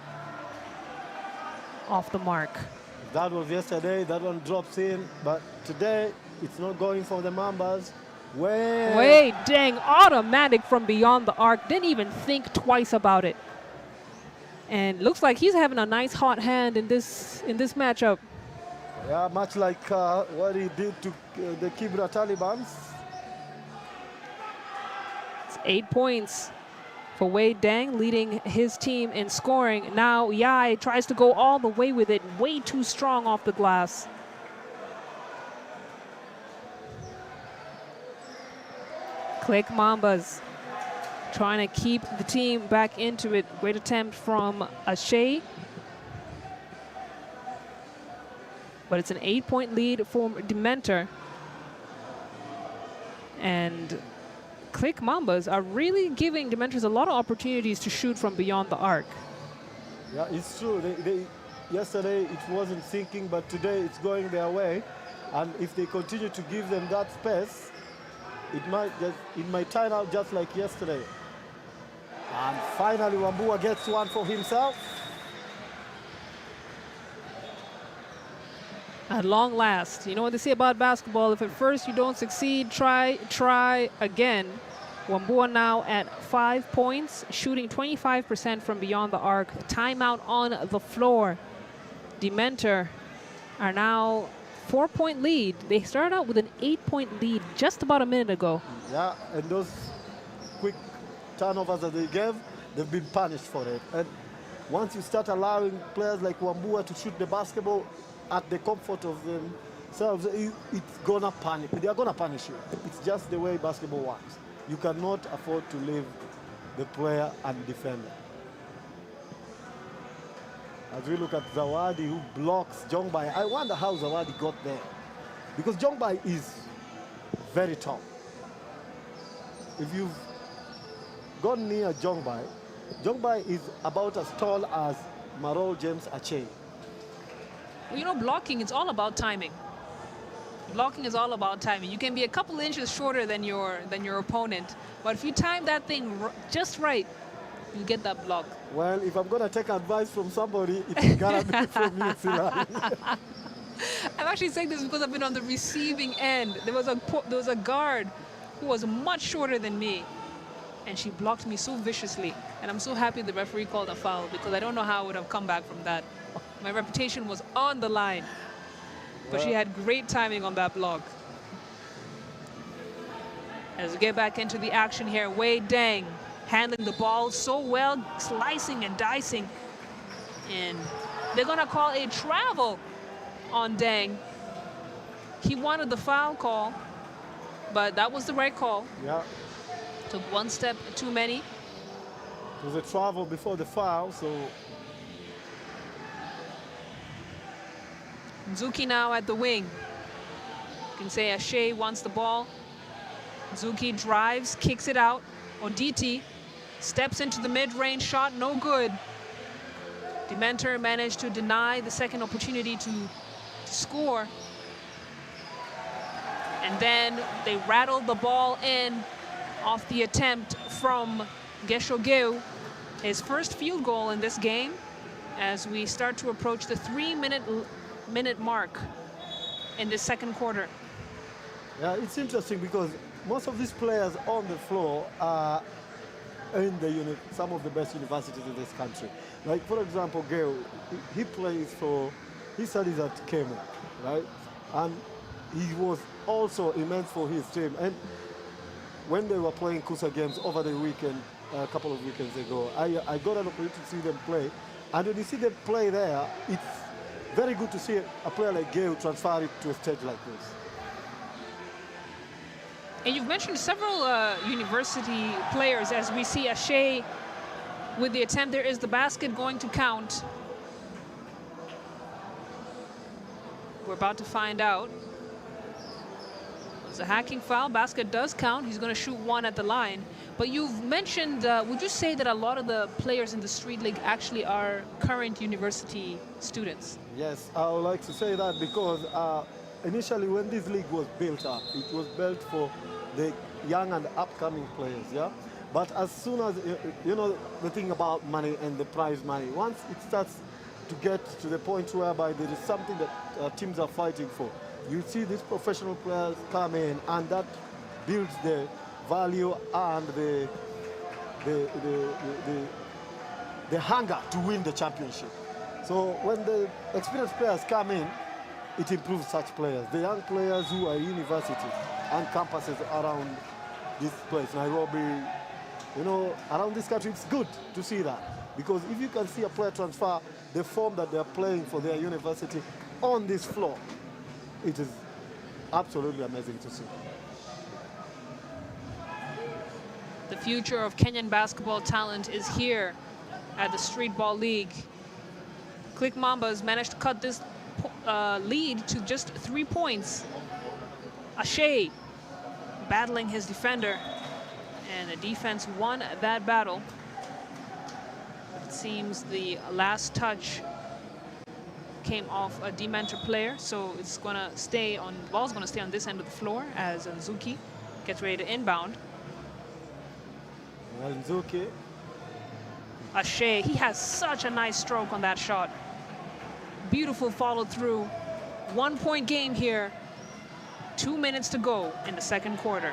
Speaker 2: off the mark.
Speaker 1: That was yesterday. That one drops in. But today, it's not going for the Mambas.
Speaker 2: Wait, dang, automatic from beyond the arc. Didn't even think twice about it. And looks like he's having a nice hot hand in this matchup.
Speaker 1: Yeah, much like what he did to the Kibra Talibans.
Speaker 2: It's 8 points for Wade Dang, leading his team in scoring. Now Yai tries to go all the way with it, way too strong off the glass. Clique Mambas trying to keep the team back into it. Great attempt from Ashe. But it's an 8-point lead for Dementor. And Clique Mambas are really giving Dementors a lot of opportunities to shoot from beyond the arc.
Speaker 1: Yeah, it's true. Yesterday it wasn't sinking, but today it's going their way. And if they continue to give them that space, it might turn out just like yesterday. And finally, Wambua gets one for himself.
Speaker 2: At long last. You know what they say about basketball? If at first you don't succeed, try again. Wambua now at 5 points, shooting 25% from beyond the arc. Timeout on the floor. Dementor are now 4-point lead. They started out with an 8-point lead just about a minute ago.
Speaker 1: Yeah, and those quick turnovers that they gave, they've been punished for it. And once you start allowing players like Wambua to shoot the basketball at the comfort of themselves, it's gonna punish. They are gonna punish you. It's just the way basketball works. You cannot afford to leave the player undefended. As we look at Zawadi, who blocks Jongbai, I wonder how Zawadi got there. Because Jongbai is very tall. If you've gone near Jongbai, Jongbai is about as tall as Marol James Ache.
Speaker 2: Well, you know, blocking, it's all about timing. Blocking is all about timing. You can be a couple inches shorter than your opponent, but if you time that thing just right, you get that block.
Speaker 1: Well, if I'm gonna take advice from somebody, it's gotta be from you, Silali.
Speaker 2: I'm actually saying this because I've been on the receiving end. There was a guard who was much shorter than me, and she blocked me so viciously. And I'm so happy the referee called a foul, because I don't know how I would have come back from that. My reputation was on the line. But she had great timing on that block. As we get back into the action here, Wei Deng handling the ball so well, slicing and dicing. And they're gonna call a travel on Deng. He wanted the foul call, but that was the right call.
Speaker 1: Yeah.
Speaker 2: Took one step too many.
Speaker 1: It was a travel before the foul, so.
Speaker 2: Zuki now at the wing. You can say Ashe wants the ball. Zuki drives, kicks it out. Oditi steps into the mid-range shot, no good. Dementor managed to deny the second opportunity to score. And then they rattled the ball in off the attempt from Geshogeu. His first field goal in this game as we start to approach the 3-minute mark in the second quarter.
Speaker 1: Yeah, it's interesting because most of these players on the floor are in some of the best universities in this country. Like, for example, Geo, he studies at Kemo, right? And he was also immense for his team. And when they were playing Kusa games over the weekend, a couple of weekends ago, I got an opportunity to see them play. And when you see them play there, it's very good to see a player like Gale transfer it to a stage like this.
Speaker 2: And you've mentioned several university players as we see Ashe with the attempt. There is the basket going to count. We're about to find out. It's a hacking foul. Basket does count. He's going to shoot one at the line. But you've mentioned, would you say that a lot of the players in the Street League actually are current university students?
Speaker 1: Yes, I would like to say that because initially when this league was built up, it was built for the young and upcoming players, yeah? But as soon as, you know, the thing about money and the prize money, once it starts to get to the point whereby there is something that teams are fighting for, you see these professional players come in, and that builds the value and the hunger to win the championship. So when the experienced players come in, it improves such players. The young players who are universities and campuses around this place, Nairobi, you know, around this country, it's good to see that. Because if you can see a player transfer the form that they're playing for their university on this floor, it is absolutely amazing to see.
Speaker 2: The future of Kenyan basketball talent is here at the Street Ball League. Clique Mambas managed to cut this lead to just 3 points. Ashe battling his defender, and the defense won that battle. It seems the last touch came off a Dementor player, so it's gonna stay on, the ball's gonna stay on this end of the floor as Nzuki gets ready to inbound.
Speaker 1: Well, Nzuki.
Speaker 2: Ashe, he has such a nice stroke on that shot. Beautiful follow through. 1 point game here. 2 minutes to go in the second quarter.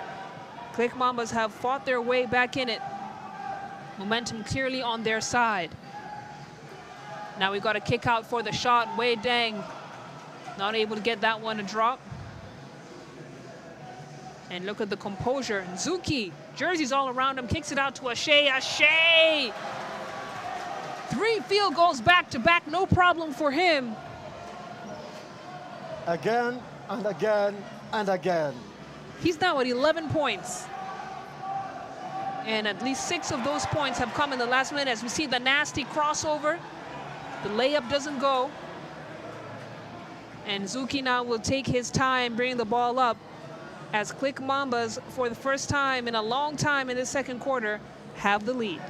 Speaker 2: Clique Mambas have fought their way back in it. Momentum clearly on their side. Now we got a kick out for the shot. Wei Deng Not able to get that one to drop. And look at the composure. Zuki, jerseys all around him, kicks it out to Ashay. Ashay! 3 field goals back to back, no problem for him.
Speaker 1: Again and again and again.
Speaker 2: He's now at 11 points. And at least 6 of those points have come in the last minute as we see the nasty crossover. The layup doesn't go. And Zuki now will take his time bringing the ball up as Clique Mambas, for the first time in a long time in the second quarter, have the lead.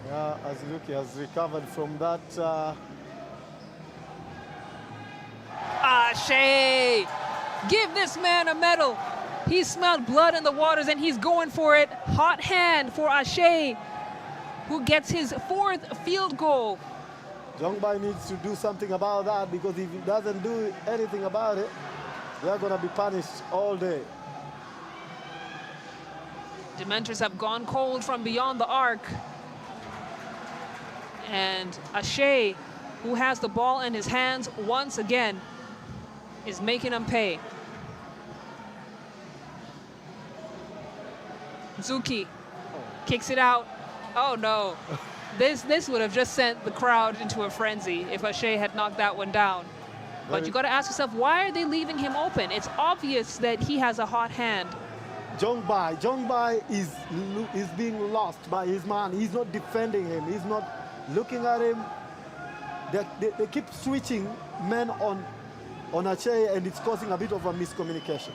Speaker 1: Yeah, as Zuki has recovered from that.
Speaker 2: Ashay! Give this man a medal. He smelled blood in the waters and he's going for it. Hot hand for Ashay, who gets his 4th field goal.
Speaker 1: Jongbai needs to do something about that, because if he doesn't do anything about it, they're going to be punished all day.
Speaker 2: Dementors have gone cold from beyond the arc. And Ashay, who has the ball in his hands once again, is making them pay. Zuki kicks it out. Oh no. This would have just sent the crowd into a frenzy if Ashay had knocked that one down. But you got to ask yourself, why are they leaving him open? It's obvious that he has a hot hand.
Speaker 1: Jongbai is being lost by his man. He's not defending him. He's not looking at him. They keep switching men on Ashay, and it's causing a bit of a miscommunication.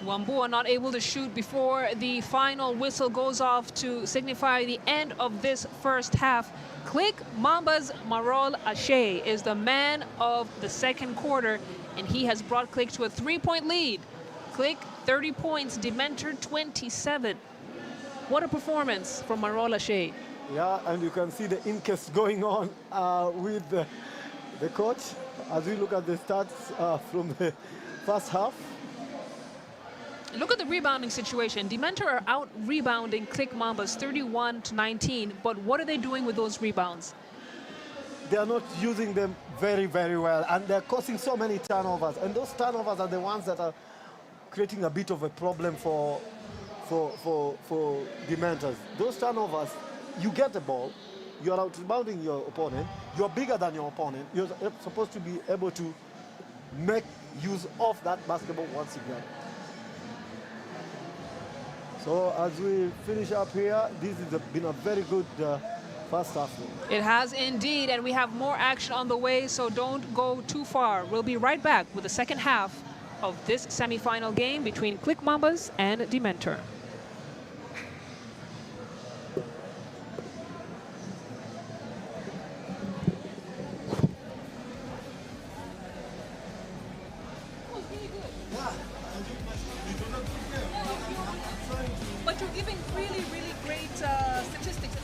Speaker 2: Wambua not able to shoot before the final whistle goes off to signify the end of this first half. Clique Mambas Marol Ashay is the man of the second quarter, and he has brought Clique to a 3-point lead. Clique 30 points, Dementor 27. What a performance from Marol Ashay.
Speaker 1: Yeah, and you can see the incest going on with the coach as we look at the stats from the first half.
Speaker 2: Look at the rebounding situation. Dementor are out rebounding Clique Mambas 31-19, but what are they doing with those rebounds?
Speaker 1: They are not using them very, very well, and they're causing so many turnovers. And those turnovers are the ones that are creating a bit of a problem for Dementors. Those turnovers, you get the ball, you are out rebounding your opponent, you're bigger than your opponent, you're supposed to be able to make use of that basketball once again. So as we finish up here, this has been a very good first half.
Speaker 2: It has indeed, and we have more action on the way, so don't go too far. We'll be right back with the second half of this semi-final game between Clique Mambas and Dementor.
Speaker 3: But you're giving really, really great statistics.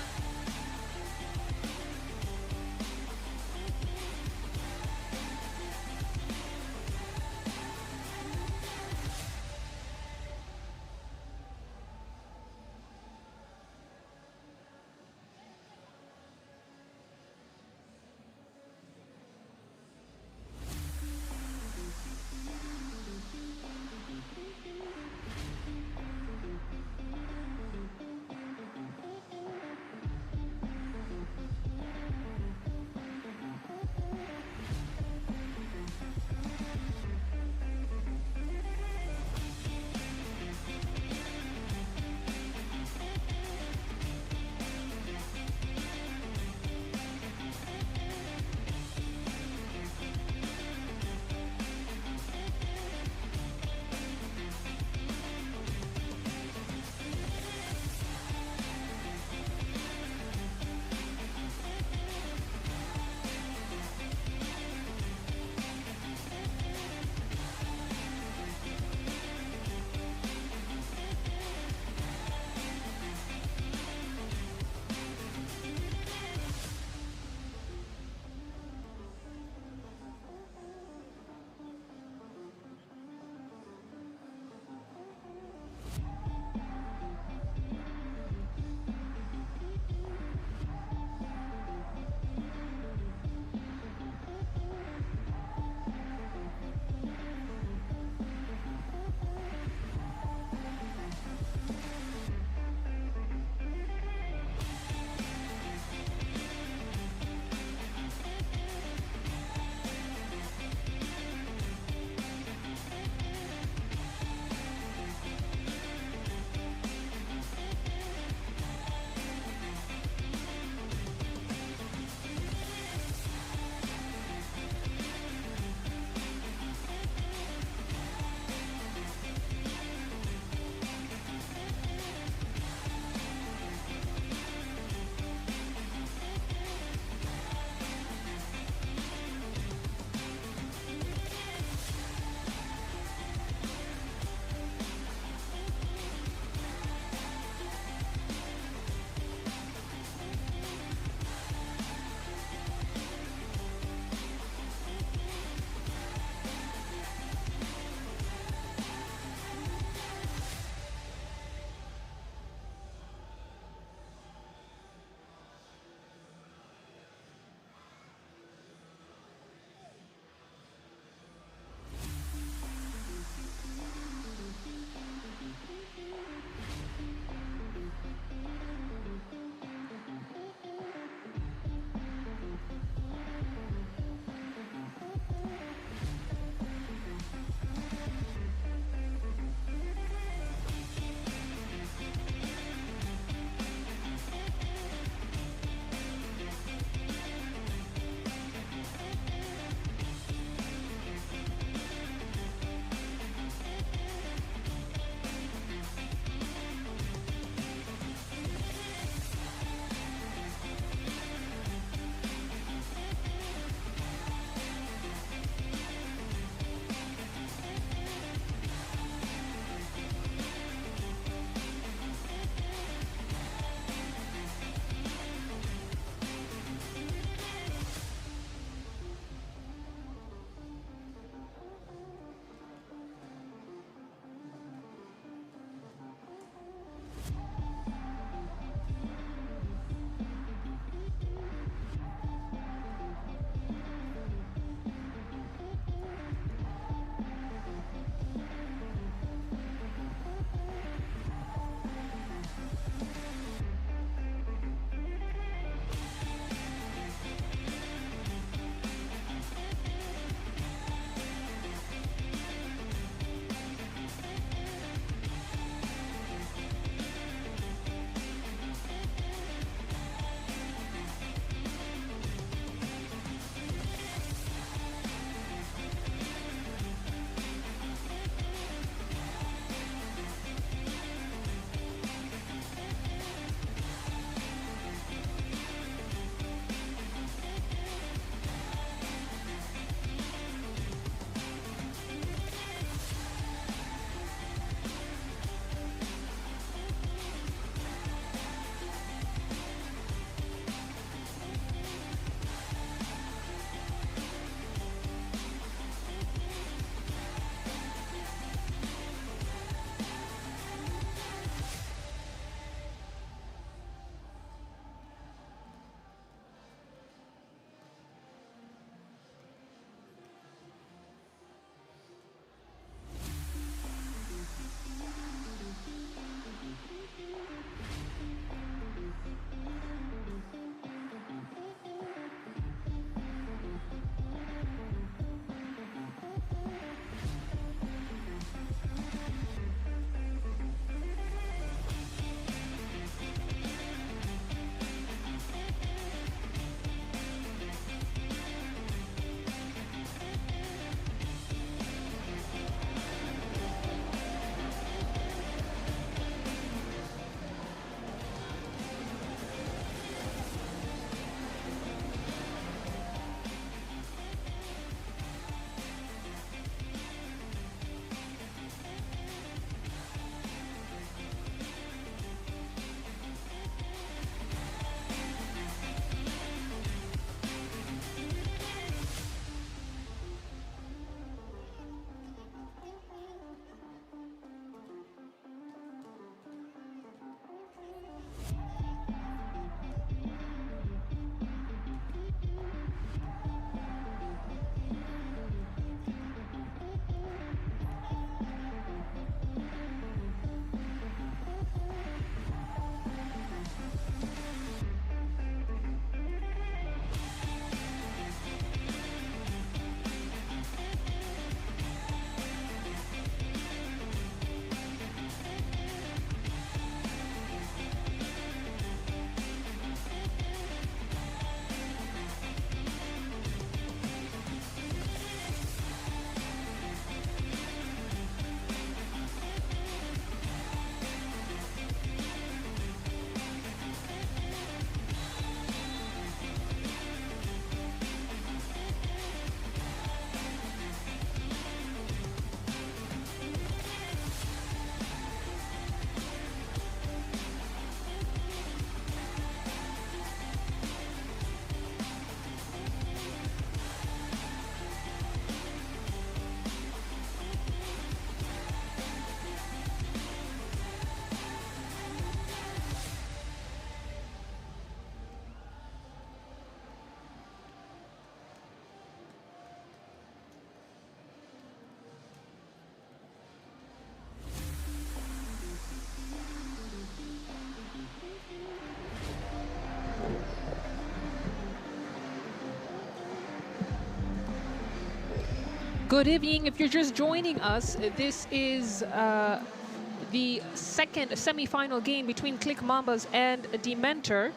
Speaker 2: Good evening. If you're just joining us, this is the second semi-final game between Clique Mambas and Dementor.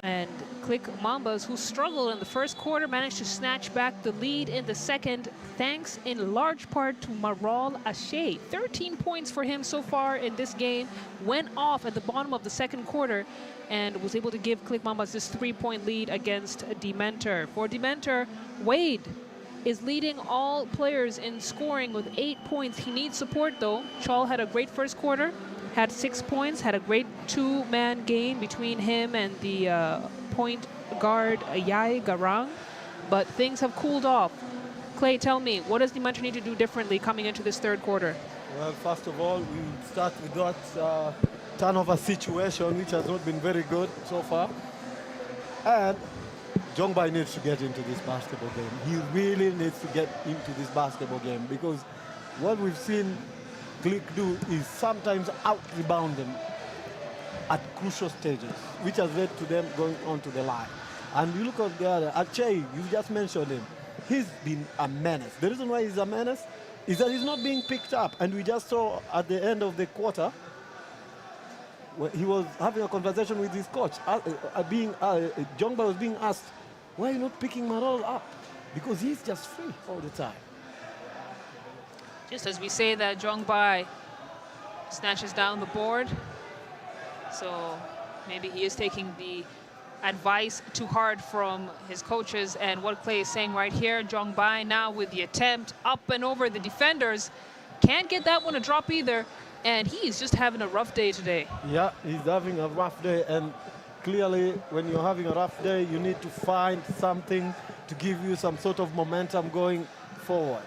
Speaker 2: And Clique Mambas, who struggled in the first quarter, managed to snatch back the lead in the second, thanks in large part to Maral Ashe. 13 points for him so far in this game, went off at the bottom of the second quarter and was able to give Clique Mambas this 3-point lead against Dementor. For Dementor, Wade is leading all players in scoring with 8 points. He needs support though. Chal had a great first quarter, had 6 points, had a great two-man game between him and the point guard Yai Garang, but things have cooled off. Clay, tell me, what does Dementor need to do differently coming into this third quarter?
Speaker 1: Well, first of all, we start with that turnover situation, which has not been very good so far. And Jongbai needs to get into this basketball game. He really needs to get into this basketball game, because what we've seen Clique do is sometimes out-rebound them at crucial stages, which has led to them going onto the line. And you look at the other, Achay, you just mentioned him. He's been a menace. The reason why he's a menace is that he's not being picked up. And we just saw at the end of the quarter, he was having a conversation with his coach. Jongbai was being asked, why are you not picking Marol up? Because he's just free all the time.
Speaker 2: Just as we say that, Jongbai snatches down the board. So maybe he is taking the advice too hard from his coaches. And what Clay is saying right here, Jongbai now with the attempt up and over the defenders. Can't get that one to drop either. And he's just having a rough day today.
Speaker 1: Yeah, he's having a rough day. And clearly, when you're having a rough day, you need to find something to give you some sort of momentum going forward.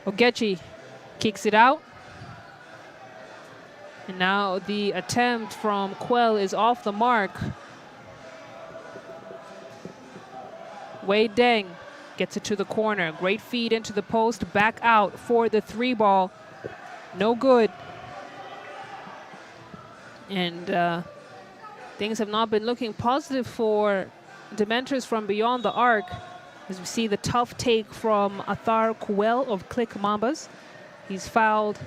Speaker 2: Ogechi kicks it out. And now the attempt from Quell is off the mark. Wei Deng gets it to the corner. Great feed into the post. Back out for the 3-ball. No good. And things have not been looking positive for Dementors from beyond the arc, as we see the tough take from Athar Kuel of Clique Mambas. He's fouled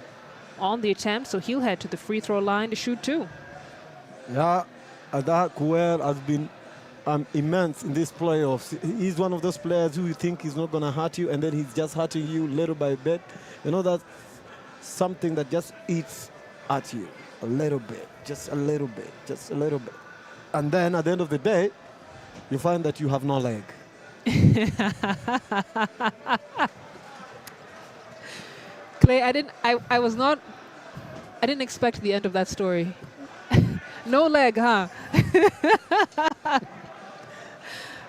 Speaker 2: on the attempt, so he'll head to the free throw line to shoot 2.
Speaker 1: Yeah, Athar Kuel has been immense in this playoffs. He's one of those players who you think he's not going to hurt you, and then he's just hurting you little by bit. You know, that's something that just eats at you a little bit, just a little bit, just a little bit. And then at the end of the day, you find that you have no leg.
Speaker 2: Clay, I didn't expect the end of that story. No leg, huh?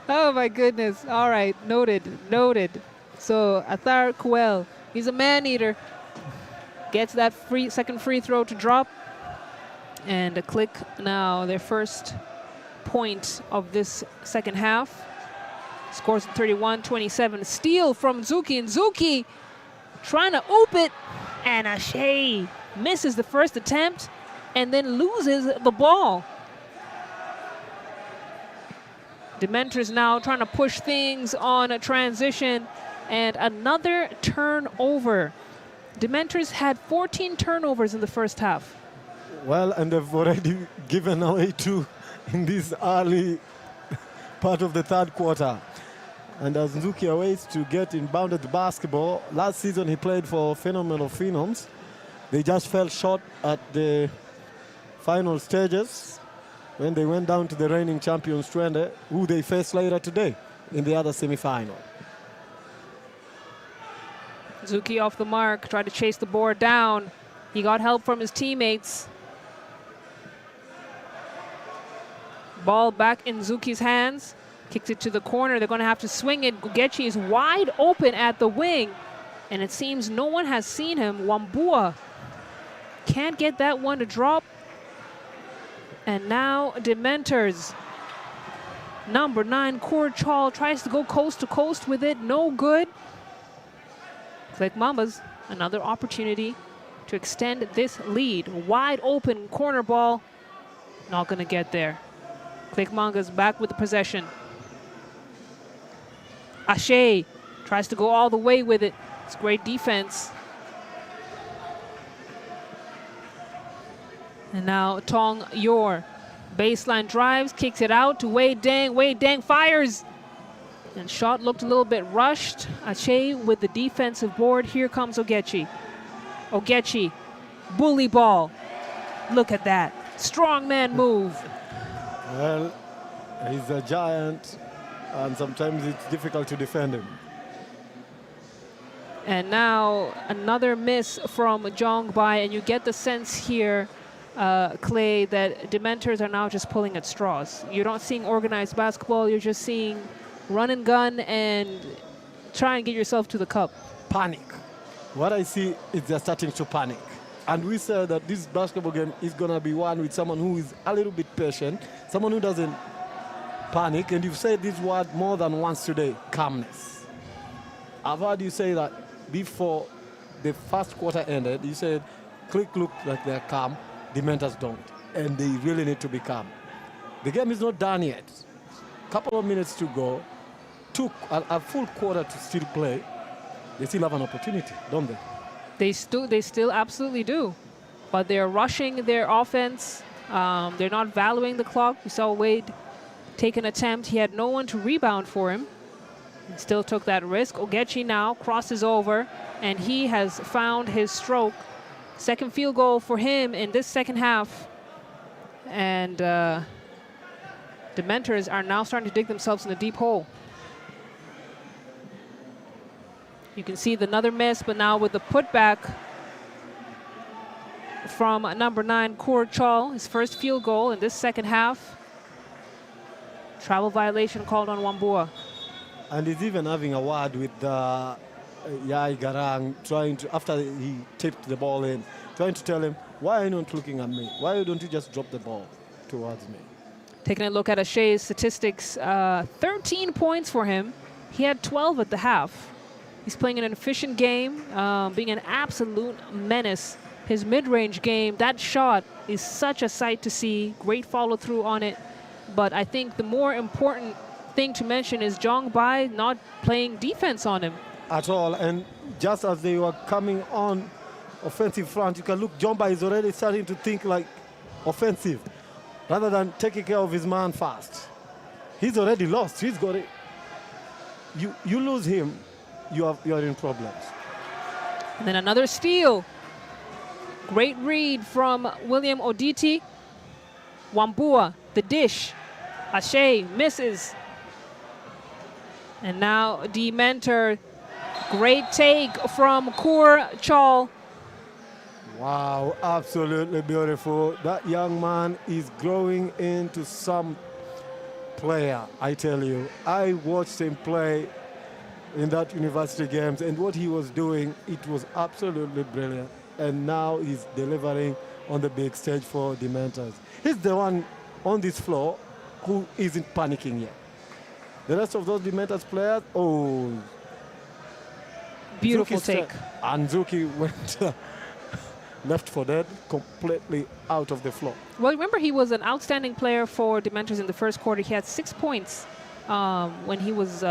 Speaker 2: Oh my goodness. All right, noted, noted. So Athar Kuel, he's a man-eater. Gets that second free throw to drop. And a Clique now, their first point of this second half. Scores 31-27. Steal from Zuki, and Zuki trying to oop it. And Ashe misses the first attempt and then loses the ball. Dementors now trying to push things on a transition, and another turnover. Dementors had 14 turnovers in the first half.
Speaker 1: Well, and they've already given away 2 in this early part of the third quarter. And as Nzuki awaits to get inbounded the basketball, last season he played for Phenomenal Phenoms. They just fell short at the final stages when they went down to the reigning champions, Twende, who they face later today in the other semi-final.
Speaker 2: Zuki off the mark, tried to chase the board down. He got help from his teammates. Ball back in Zuki's hands. Kicks it to the corner. They're going to have to swing it. Gugechi is wide open at the wing. And it seems no one has seen him. Wambua can't get that one to drop. And now Dementors. Number 9, Kur Chal tries to go coast to coast with it. No good. Clique Mambas, another opportunity to extend this lead. Wide open corner ball. Not going to get there. Clique Mambas back with the possession. Ashe tries to go all the way with it. It's great defense. And now Tong Yor. Baseline drives, kicks it out to Wei Deng. Wei Deng fires. And shot looked a little bit rushed. Ashe with the defensive board. Here comes Ogechi. Ogechi, bully ball. Look at that. Strongman move.
Speaker 1: Well, he's a giant, and sometimes it's difficult to defend him.
Speaker 2: And now another miss from Jong Bai, and you get the sense here, Clay, that Dementors are now just pulling at straws. You're not seeing organized basketball, you're just seeing run and gun and try and get yourself to the cup.
Speaker 1: Panic. What I see is they're starting to panic. And we said that this basketball game is going to be won with someone who is a little bit patient, someone who doesn't panic. And you've said this word more than once today, calmness. I've heard you say that before the first quarter ended. You said Clique looked like they're calm, Dementors don't. And they really need to be calm. The game is not done yet. Couple of minutes to go. Took a full quarter to still play. They still have an opportunity, don't they?
Speaker 2: They still absolutely do. But they're rushing their offense. They're not valuing the clock. We saw Wade take an attempt. He had no one to rebound for him. He still took that risk. Ogechi now crosses over, and he has found his stroke. Second field goal for him in this second half. And Dementors are now starting to dig themselves in a deep hole. You can see another miss, but now with the putback from number 9, Kur Chol, his first field goal in this second half. Travel violation called on Wambua.
Speaker 1: And he's even having a word with Yai Garang, trying to, after he tipped the ball in, trying to tell him, why are you not looking at me? Why don't you just drop the ball towards me?
Speaker 2: Taking a look at Ashe's statistics, 13 points for him. He had 12 at the half. He's playing an efficient game, being an absolute menace. His mid-range game, that shot is such a sight to see. Great follow-through on it. But I think the more important thing to mention is Jong Bai not playing defense on him.
Speaker 1: At all. And just as they were coming on offensive front, you can look, Jong Bai is already starting to think like offensive rather than taking care of his man fast. He's already lost. He's got it. You lose him, you're in problems.
Speaker 2: And then another steal. Great read from William Oditi. Wambua, the dish. Ashe misses. And now Dementor. Great take from Kur Chol.
Speaker 1: Wow, absolutely beautiful. That young man is growing into some player, I tell you. I watched him play in that university games, and what he was doing, it was absolutely brilliant. And now he's delivering on the big stage for Dementors. He's the one on this floor who isn't panicking yet. The rest of those Dementors players, oh.
Speaker 2: Beautiful take.
Speaker 1: And Zuki went left for dead, completely out of the floor.
Speaker 2: Well, remember he was an outstanding player for Dementors in the first quarter. He had 6 points when he was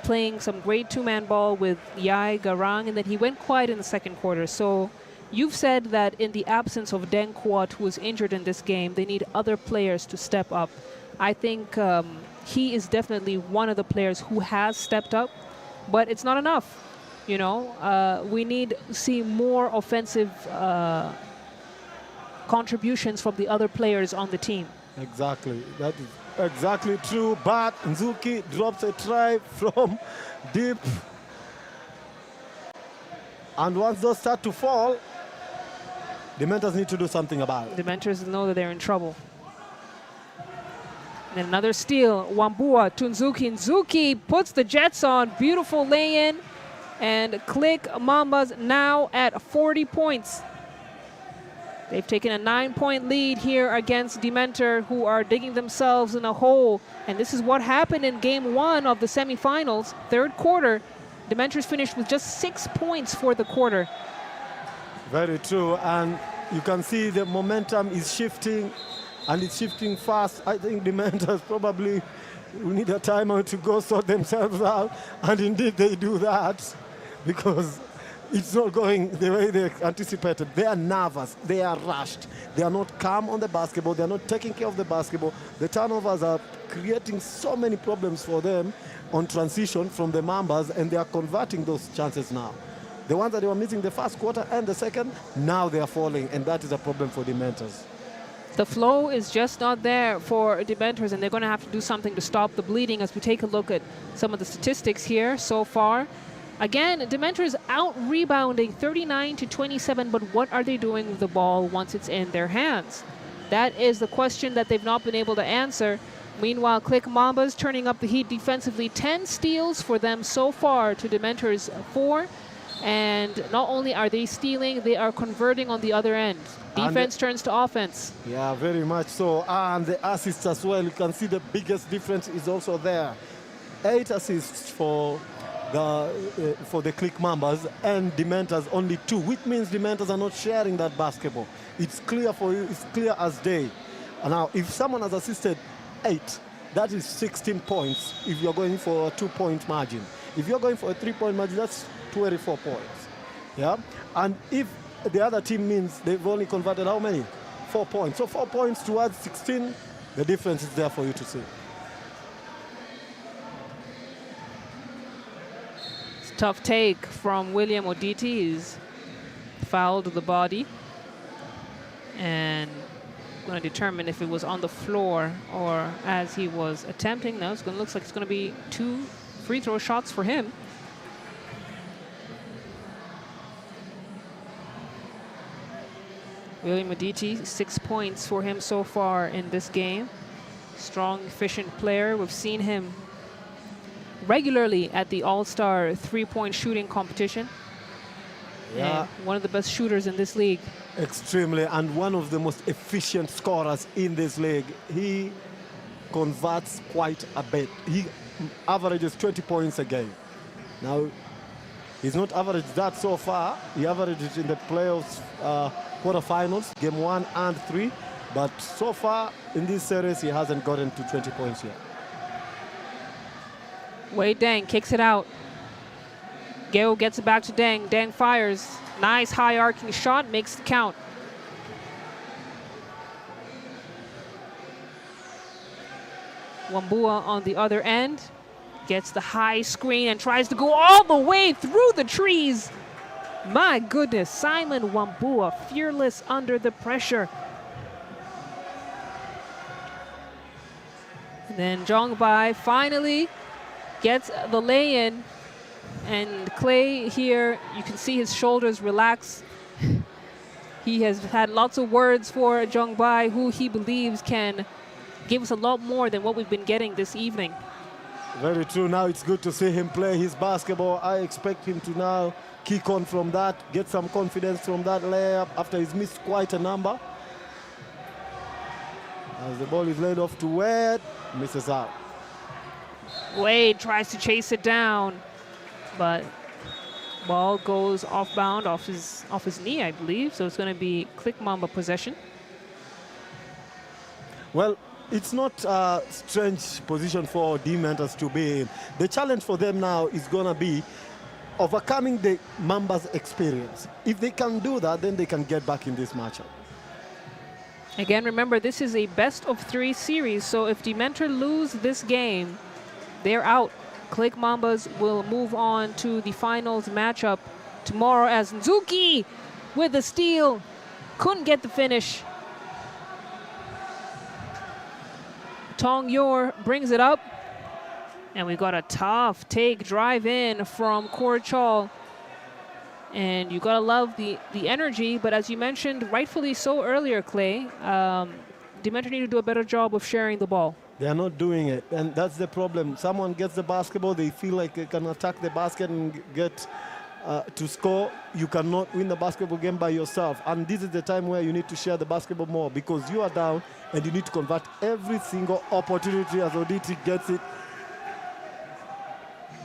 Speaker 2: playing some great two-man ball with Yai Garang, and then he went quiet in the second quarter. So you've said that in the absence of Deng Quat, who was injured in this game, they need other players to step up. I think he is definitely one of the players who has stepped up, but it's not enough. You know, we need to see more offensive contributions from the other players on the team.
Speaker 1: Exactly. That is exactly true. But Nzuki drops a try from deep. And once those start to fall, Dementors need to do something about it.
Speaker 2: Dementors know that they're in trouble. And another steal. Wambua to Nzuki. Nzuki puts the Jets on. Beautiful lay-in. And Clique Mambas now at 40 points. They've taken a 9-point lead here against Dementor, who are digging themselves in a hole. And this is what happened in game 1 of the semifinals. Third quarter, Dementors finished with just 6 points for the quarter.
Speaker 1: Very true. And you can see the momentum is shifting, and it's shifting fast. I think Dementors probably we need a timeout to go sort themselves out. And indeed they do that because it's not going the way they anticipated. They are nervous. They are rushed. They are not calm on the basketball. They are not taking care of the basketball. The turnovers are creating so many problems for them on transition from the Mambas, and they are converting those chances now. The ones that they were missing the first quarter and the second, now they are falling, and that is a problem for the Dementors.
Speaker 2: The flow is just not there for Dementors, and they're going to have to do something to stop the bleeding as we take a look at some of the statistics here so far. Again, Dementors out-rebounding 39-27, but what are they doing with the ball once it's in their hands? That is the question that they've not been able to answer. Meanwhile, Clique Mambas turning up the heat defensively. 10 steals for them so far to Dementors 4. And not only are they stealing, they are converting on the other end. Defense turns to offense.
Speaker 1: Yeah, very much so. And the assists as well. You can see the biggest difference is also there. 8 assists for the Clique Mambas, and Dementors only 2, which means Dementors are not sharing that basketball. It's clear for you. It's clear as day. And now, if someone has assisted 8, that is 16 points if you're going for a 2-point margin. If you're going for a 3-point margin, that's 24 points. Yeah? And if the other team means they've only converted how many? 4 points. So 4 points towards 16, the difference is there for you to see.
Speaker 2: It's a tough take from William Oditi. He's fouled the body. And going to determine if it was on the floor or as he was attempting. Now looks like it's going to be 2 free throw shots for him. William Aditi, 6 points for him so far in this game. Strong, efficient player. We've seen him regularly at the All-Star 3-point shooting competition.
Speaker 1: Yeah.
Speaker 2: And one of the best shooters in this league.
Speaker 1: Extremely, and one of the most efficient scorers in this league. He converts quite a bit. He averages 20 points a game. Now, he's not averaged that so far. He averaged it in the playoffs, quarterfinals, game 1 and 3. But so far in this series, he hasn't gotten to 20 points yet.
Speaker 2: Wade Deng kicks it out. Geo gets it back to Deng. Deng fires. Nice high arcing shot, makes the count. Wambua on the other end gets the high screen and tries to go all the way through the trees. My goodness, Simon Wambua, fearless under the pressure. And then Jongbai finally gets the lay-in. And Clay here, you can see his shoulders relax. He has had lots of words for Jongbai, who he believes can give us a lot more than what we've been getting this evening.
Speaker 1: Very true. Now it's good to see him play his basketball. I expect him to now kick on from that, get some confidence from that layup after he's missed quite a number. As the ball is laid off to Wade, misses out.
Speaker 2: Wade tries to chase it down, but ball goes off bound, off his knee, I believe. So it's going to be Clique Mamba possession.
Speaker 1: Well, it's not a strange position for Dementors to be in. The challenge for them now is going to be overcoming the Mambas experience. If they can do that, then they can get back in this matchup.
Speaker 2: Again, remember, this is a best-of-3 series, so if Dementor lose this game, they're out. Clique Mambas will move on to the finals matchup tomorrow as Nzuki with the steal. Couldn't get the finish. Tong Yor brings it up. And we got a tough take drive in from Korchal. And you gotta love the energy, but as you mentioned, rightfully so earlier, Clay, Dementor need to do a better job of sharing the ball.
Speaker 1: They are not doing it, and that's the problem. Someone gets the basketball, they feel like they can attack the basket and get to score. You cannot win the basketball game by yourself, and this is the time where you need to share the basketball more because you are down and you need to convert every single opportunity as Oditi gets it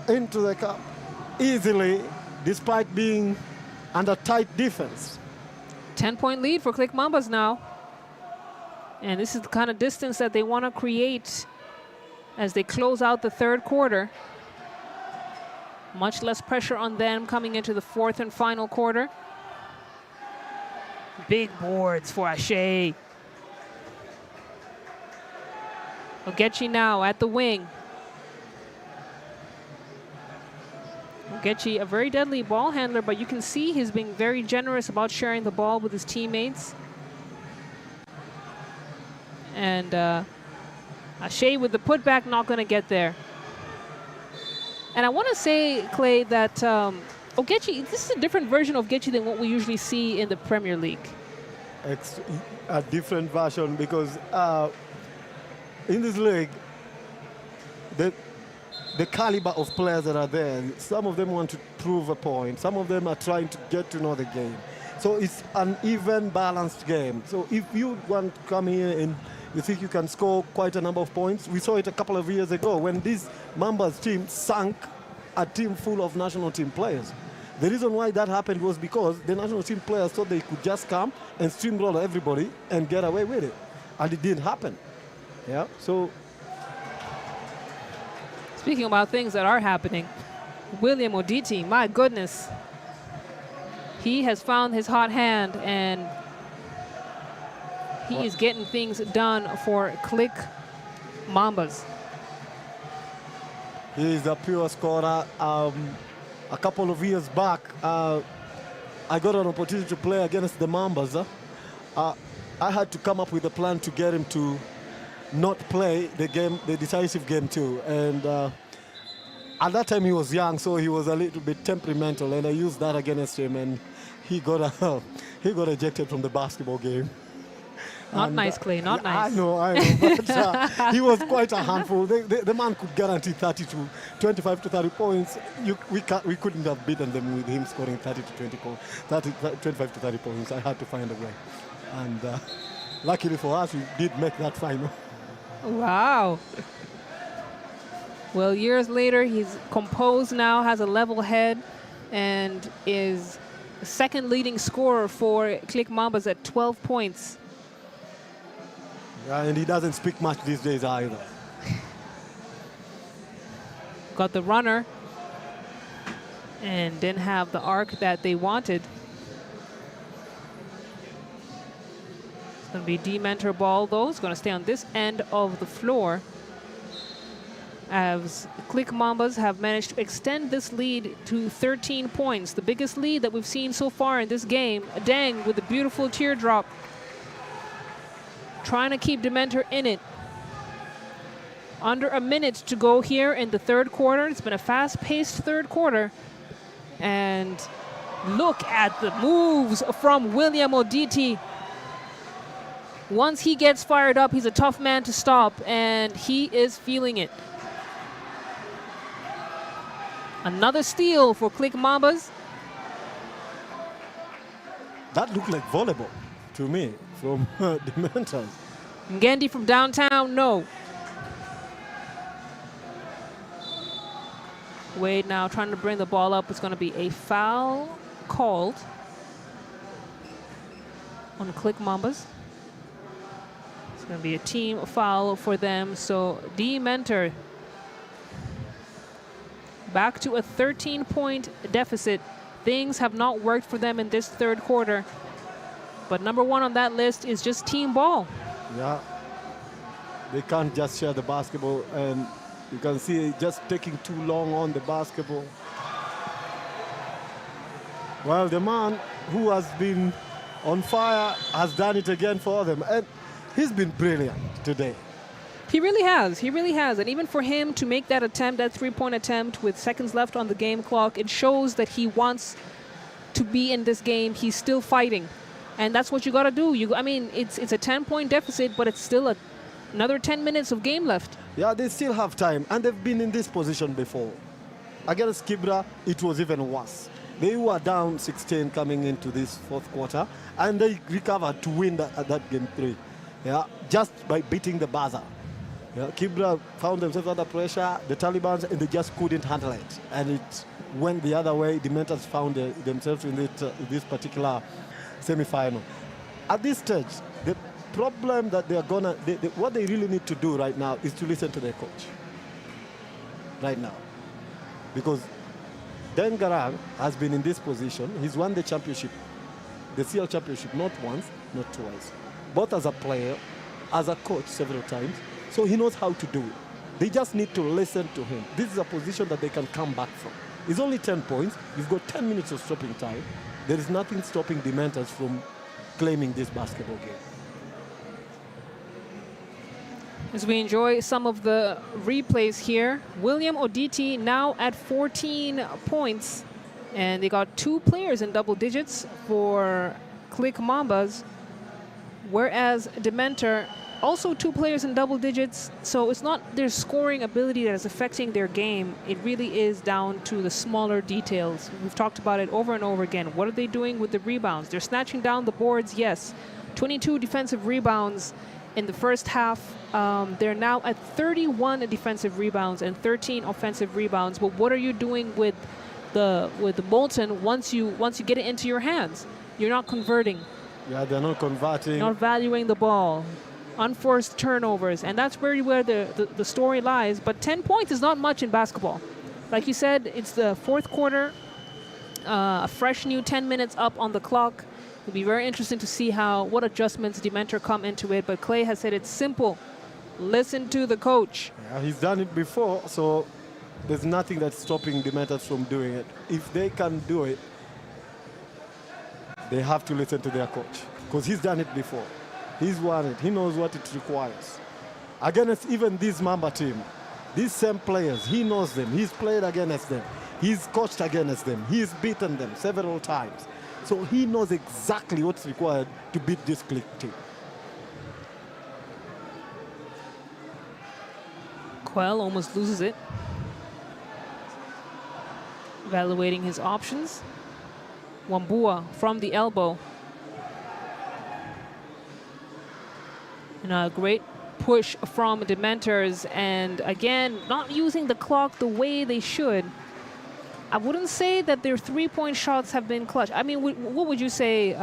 Speaker 1: into the cup easily, despite being under tight defense.
Speaker 2: 10-point lead for Clique Mambas now. And this is the kind of distance that they want to create as they close out the third quarter. Much less pressure on them coming into the fourth and final quarter. Big boards for Ashe. Ogechi now at the wing. Ogechi, a very deadly ball handler, but you can see he's being very generous about sharing the ball with his teammates. And Ashe with the putback, not going to get there. And I want to say, Clay, that Ogechi, this is a different version of Ogechi than what we usually see in the Premier League.
Speaker 1: It's a different version because in this league, the caliber of players that are there, some of them want to prove a point, some of them are trying to get to know the game. So it's an even, balanced game. So if you want to come here and you think you can score quite a number of points, we saw it a couple of years ago when this Mambas team sank a team full of national team players. The reason why that happened was because the national team players thought they could just come and steamroll everybody and get away with it. And it didn't happen. Yeah, so.
Speaker 2: Speaking about things that are happening, William Oditi, my goodness. He has found his hot hand and he is getting things done for Clique Mambas.
Speaker 1: He is a pure scorer. A couple of years back, I got an opportunity to play against the Mambas. I had to come up with a plan to get him to not play the game, the decisive game too. And at that time he was young, so he was a little bit temperamental, and I used that against him, and he got ejected from the basketball game.
Speaker 2: Not nice, Clay, not nice.
Speaker 1: I know, but he was quite a handful. The man could guarantee 25 to 30 points. We couldn't have beaten them with him scoring 25 to 30 points. I had to find a way. And luckily for us, we did make that final.
Speaker 2: Wow. Well, years later, he's composed now, has a level head, and is the second leading scorer for Clique Mambas at 12 points.
Speaker 1: Yeah, and he doesn't speak much these days either.
Speaker 2: Got the runner and didn't have the arc that they wanted. It's going to be D-Mentor ball, though. It's going to stay on this end of the floor, as Clique Mambas have managed to extend this lead to 13 points, the biggest lead that we've seen so far in this game. Deng with a beautiful teardrop, trying to keep D-Mentor in it. Under a minute to go here in the third quarter. It's been a fast-paced third quarter. And look at the moves from William Oditi. Once he gets fired up, he's a tough man to stop, and he is feeling it. Another steal for Clique Mambas.
Speaker 1: That looked like volleyball to me from D-Mentor.
Speaker 2: Ngendi from downtown, no. Wade now trying to bring the ball up. It's going to be a foul called on Clique Mambas. It's going to be a team foul for them. So D-Mentor back to a 13-point deficit. Things have not worked for them in this third quarter. But number one on that list is just team ball.
Speaker 1: Yeah. They can't just share the basketball, and you can see it just taking too long on the basketball. Well, the man who has been on fire has done it again for them. And he's been brilliant today.
Speaker 2: He really has. He really has. And even for him to make that attempt, that three-point attempt with seconds left on the game clock, it shows that he wants to be in this game. He's still fighting. And that's what you got to do. I mean, it's a 10-point deficit, but it's still another 10 minutes of game left.
Speaker 1: Yeah, they still have time, and they've been in this position before. Against Kibra, it was even worse. They were down 16 coming into this fourth quarter, and they recovered to win that game 3. Yeah, just by beating the buzzer. Yeah, Kibra found themselves under pressure, the Taliban, and they just couldn't handle it. And it went the other way. The Mentors found themselves in this particular semi-final. At this stage, the problem that they are what they really need to do right now is to listen to their coach. right now. Because Dan Garang has been in this position. He's won the championship, the SIEL championship, not once, not twice. Both as a player, as a coach several times. So he knows how to do it. They just need to listen to him. This is a position that they can come back from. It's only 10 points. You've got 10 minutes of stopping time. There is nothing stopping Dementors from claiming this basketball game.
Speaker 2: As we enjoy some of the replays here, William Oditi now at 14 points. And they got 2 players in double digits for Clique Mambas, whereas Dementor also 2 players in double digits. So it's not their scoring ability that is affecting their game. It really is down to the smaller details. We've talked about it over and over again. What are they doing with the rebounds? They're snatching down the boards, yes. 22 defensive rebounds in the first half. They're now at 31 defensive rebounds and 13 offensive rebounds. But what are you doing with the Molten once you get it into your hands? You're not converting.
Speaker 1: Yeah, they're not converting.
Speaker 2: Not valuing the ball. Unforced turnovers. And that's where the story lies. But 10 points is not much in basketball. Like you said, it's the fourth quarter. A fresh new 10 minutes up on the clock. It'll be very interesting to see what adjustments Dementor come into it. But Clay has said it's simple. Listen to the coach.
Speaker 1: Yeah, he's done it before, so there's nothing that's stopping Dementors from doing it. If they can do it, they have to listen to their coach, because he's done it before. He's won it. He knows what it requires. Against even this Mamba team, these same players, he knows them. He's played against them. He's coached against them. He's beaten them several times. So he knows exactly what's required to beat this Clique team.
Speaker 2: Quell almost loses it. Evaluating his options. Wambua from the elbow. And a great push from Dementors. And again, not using the clock the way they should. I wouldn't say that their three-point shots have been clutch. I mean, what would you say,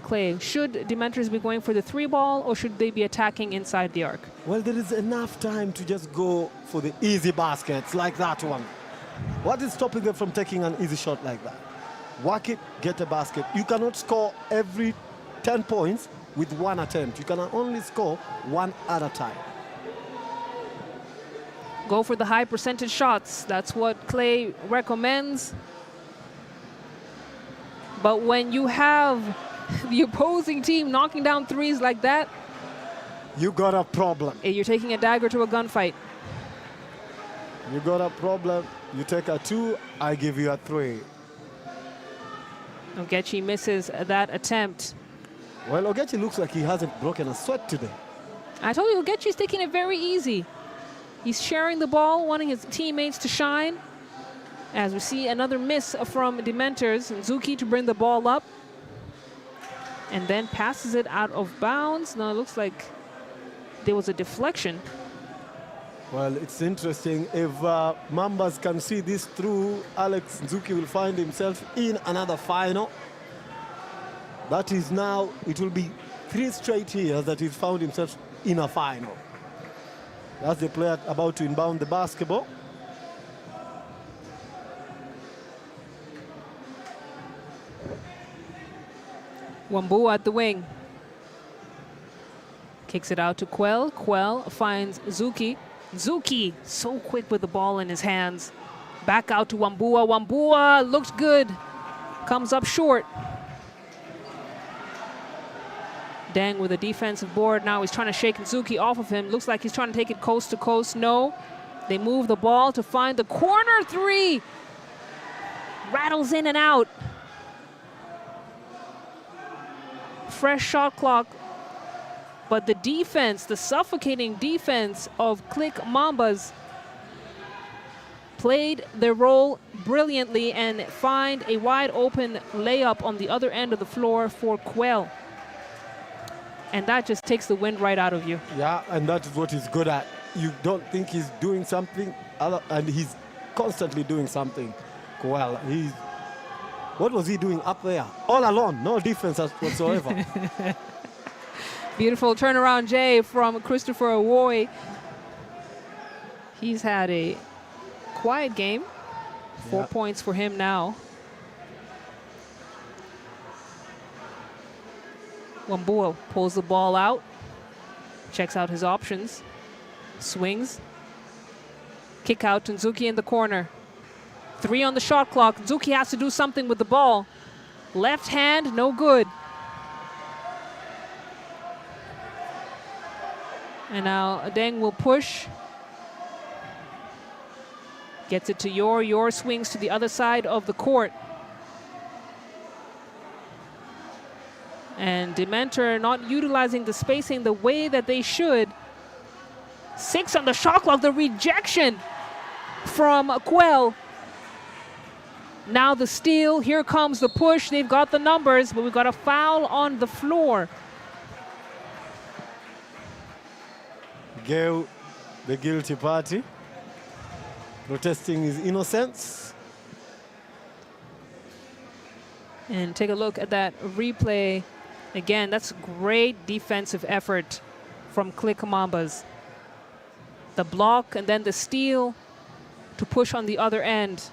Speaker 2: Clay? Should Dementors be going for the 3-ball, or should they be attacking inside the arc?
Speaker 1: Well, there is enough time to just go for the easy baskets like that one. What is stopping them from taking an easy shot like that? Work it, get a basket. You cannot score every 10 points with one attempt. You can only score one at a time.
Speaker 2: Go for the high percentage shots. That's what Clay recommends. But when you have the opposing team knocking down threes like that,
Speaker 1: you got a problem.
Speaker 2: You're taking a dagger to a gunfight.
Speaker 1: You got a problem. You take a 2, I give you a 3.
Speaker 2: Ogechi misses that attempt.
Speaker 1: Well, Ogechi looks like he hasn't broken a sweat today.
Speaker 2: I told you, Ogechi's taking it very easy. He's sharing the ball, wanting his teammates to shine. As we see another miss from Dementors, and Zuki to bring the ball up. And then passes it out of bounds. Now it looks like there was a deflection.
Speaker 1: Well, it's interesting. If Mambas can see this through, Alex Nzuki will find himself in another final. That is now, it will be 3 straight years that he's found himself in a final. That's the player about to inbound the basketball.
Speaker 2: Wambua at the wing. Kicks it out to Quell. Quell finds Zuki. Zuki, so quick with the ball in his hands. Back out to Wambua. Wambua looks good. Comes up short. Dang with a defensive board. Now he's trying to shake Zuki off of him. Looks like he's trying to take it coast to coast. No. They move the ball to find the corner 3. Rattles in and out. Fresh shot clock. But the defense, the suffocating defense of Clique Mambas played their role brilliantly and find a wide open layup on the other end of the floor for Quell. And that just takes the wind right out of you.
Speaker 1: Yeah, and that is what he's good at. You don't think he's doing something, and he's constantly doing something. Well, what was he doing up there? All alone, no defense whatsoever.
Speaker 2: Beautiful turnaround J from Christopher Awoy. He's had a quiet game. 4 points for him now. Wambua pulls the ball out, checks out his options, swings. Kick out to Nzuki in the corner. 3 on the shot clock. Nzuki has to do something with the ball. Left hand, no good. And now Adeng will push. Gets it to Yor swings to the other side of the court. And Dementor not utilizing the spacing the way that they should. 6 on the shot clock, the rejection from Quell. Now the steal, here comes the push. They've got the numbers, but we've got a foul on the floor.
Speaker 1: Gale, the guilty party, protesting his innocence.
Speaker 2: And take a look at that replay. Again, that's great defensive effort from Clique Mambas. The block and then the steal to push on the other end.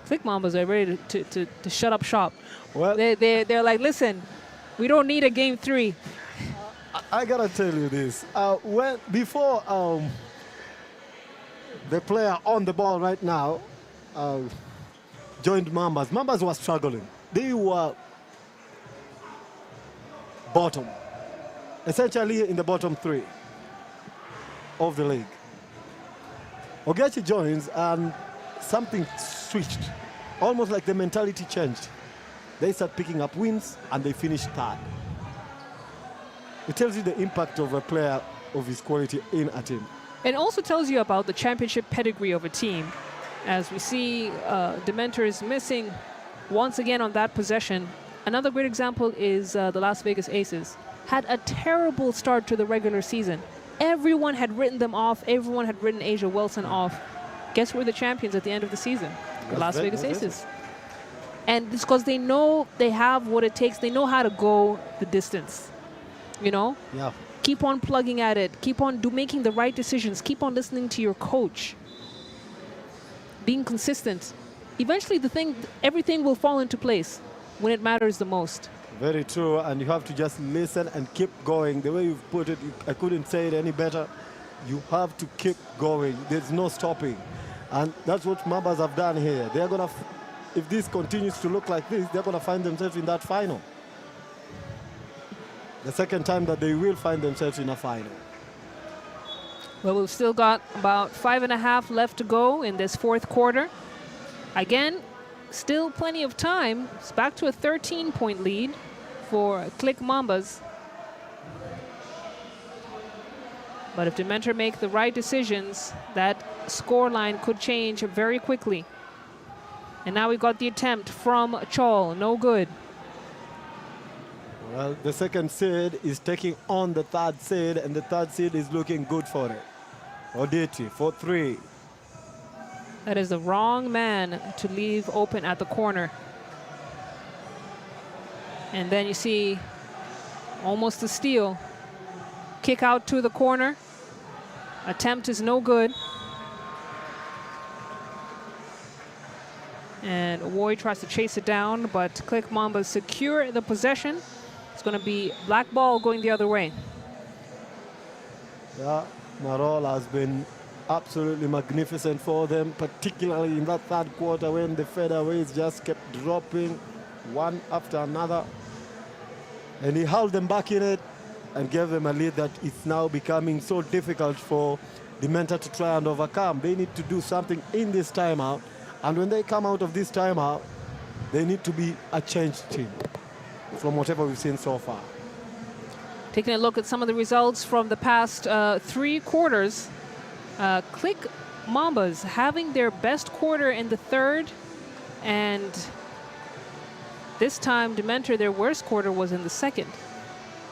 Speaker 2: Clique Mambas are ready to shut up shop.
Speaker 1: Well,
Speaker 2: they're like, listen, we don't need a game 3.
Speaker 1: I gotta tell you this. Before the player on the ball right now joined Mambas, Mambas was struggling. They were bottom, essentially in the bottom 3 of the league. Ogechi joins and something switched, almost like the mentality changed. They start picking up wins and they finish 3rd. It tells you the impact of a player of his quality in a team.
Speaker 2: It also tells you about the championship pedigree of a team. As we see Dementor is missing once again on that possession. Another great example is the Las Vegas Aces. Had a terrible start to the regular season. Everyone had written them off. Everyone had written Asia Wilson off. Guess who were the champions at the end of the season? The Las Vegas Aces. And it's because they know they have what it takes. They know how to go the distance. You know?
Speaker 1: Yeah.
Speaker 2: Keep on plugging at it. Keep on making the right decisions. Keep on listening to your coach. Being consistent. Eventually, everything will fall into place when it matters the most.
Speaker 1: Very true, and you have to just listen and keep going. The way you've put it, I couldn't say it any better. You have to keep going. There's no stopping. And that's what Mambas have done here. They're going to, if this continues to look like this, they're going to find themselves in that final. The second time that they will find themselves in a final.
Speaker 2: Well, we've still got about 5.5 left to go in this 4th quarter. Again, still plenty of time. It's back to a 13-point lead for Clique Mambas. But if Dementor make the right decisions, that scoreline could change very quickly. And now we've got the attempt from Chol. No good.
Speaker 1: Well, the second seed is taking on the 3rd seed, and the 3rd seed is looking good for it. Oditi for 3.
Speaker 2: That is the wrong man to leave open at the corner. And then you see almost a steal. Kick out to the corner. Attempt is no good. And Woy tries to chase it down, but Clique Mambas secure the possession. It's going to be black ball going the other way.
Speaker 1: Yeah, Marol has been absolutely magnificent for them, particularly in that 3rd quarter when the fadeaways just kept dropping one after another. And he held them back in it and gave them a lead that it's now becoming so difficult for Dementor to try and overcome. They need to do something in this timeout. And when they come out of this timeout, they need to be a changed team from whatever we've seen so far.
Speaker 2: Taking a look at some of the results from the past 3 quarters. Clique Mambas having their best quarter in the 3rd, and this time Dementor, their worst quarter was in the 2nd.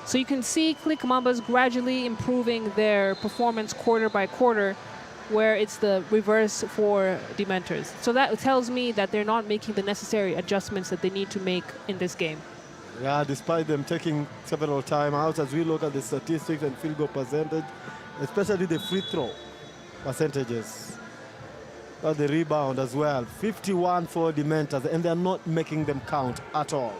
Speaker 2: So you can see Clique Mambas gradually improving their performance quarter by quarter, where it's the reverse for Dementors. So that tells me that they're not making the necessary adjustments that they need to make in this game.
Speaker 1: Yeah, despite them taking several timeouts, as we look at the statistics and field goal percentage, especially the free throw. percentages. But the rebound as well. 51 for Dementors, and they're not making them count at all.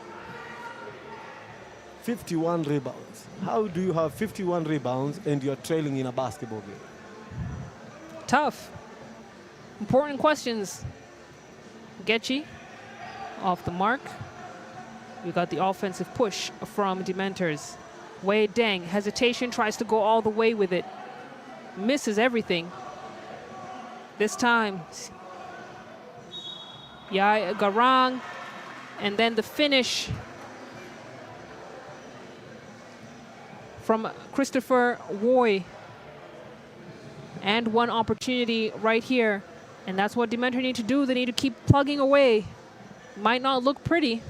Speaker 1: 51 rebounds. How do you have 51 rebounds and you're trailing in a basketball game?
Speaker 2: Tough. Important questions. Getchi off the mark. We got the offensive push from Dementors. Wei Deng, hesitation, tries to go all the way with it. Misses everything. This time, Yai Garang, and then the finish from Christopher Woy. And one opportunity right here. And that's what Dementor need to do. They need to keep plugging away. Might not look pretty.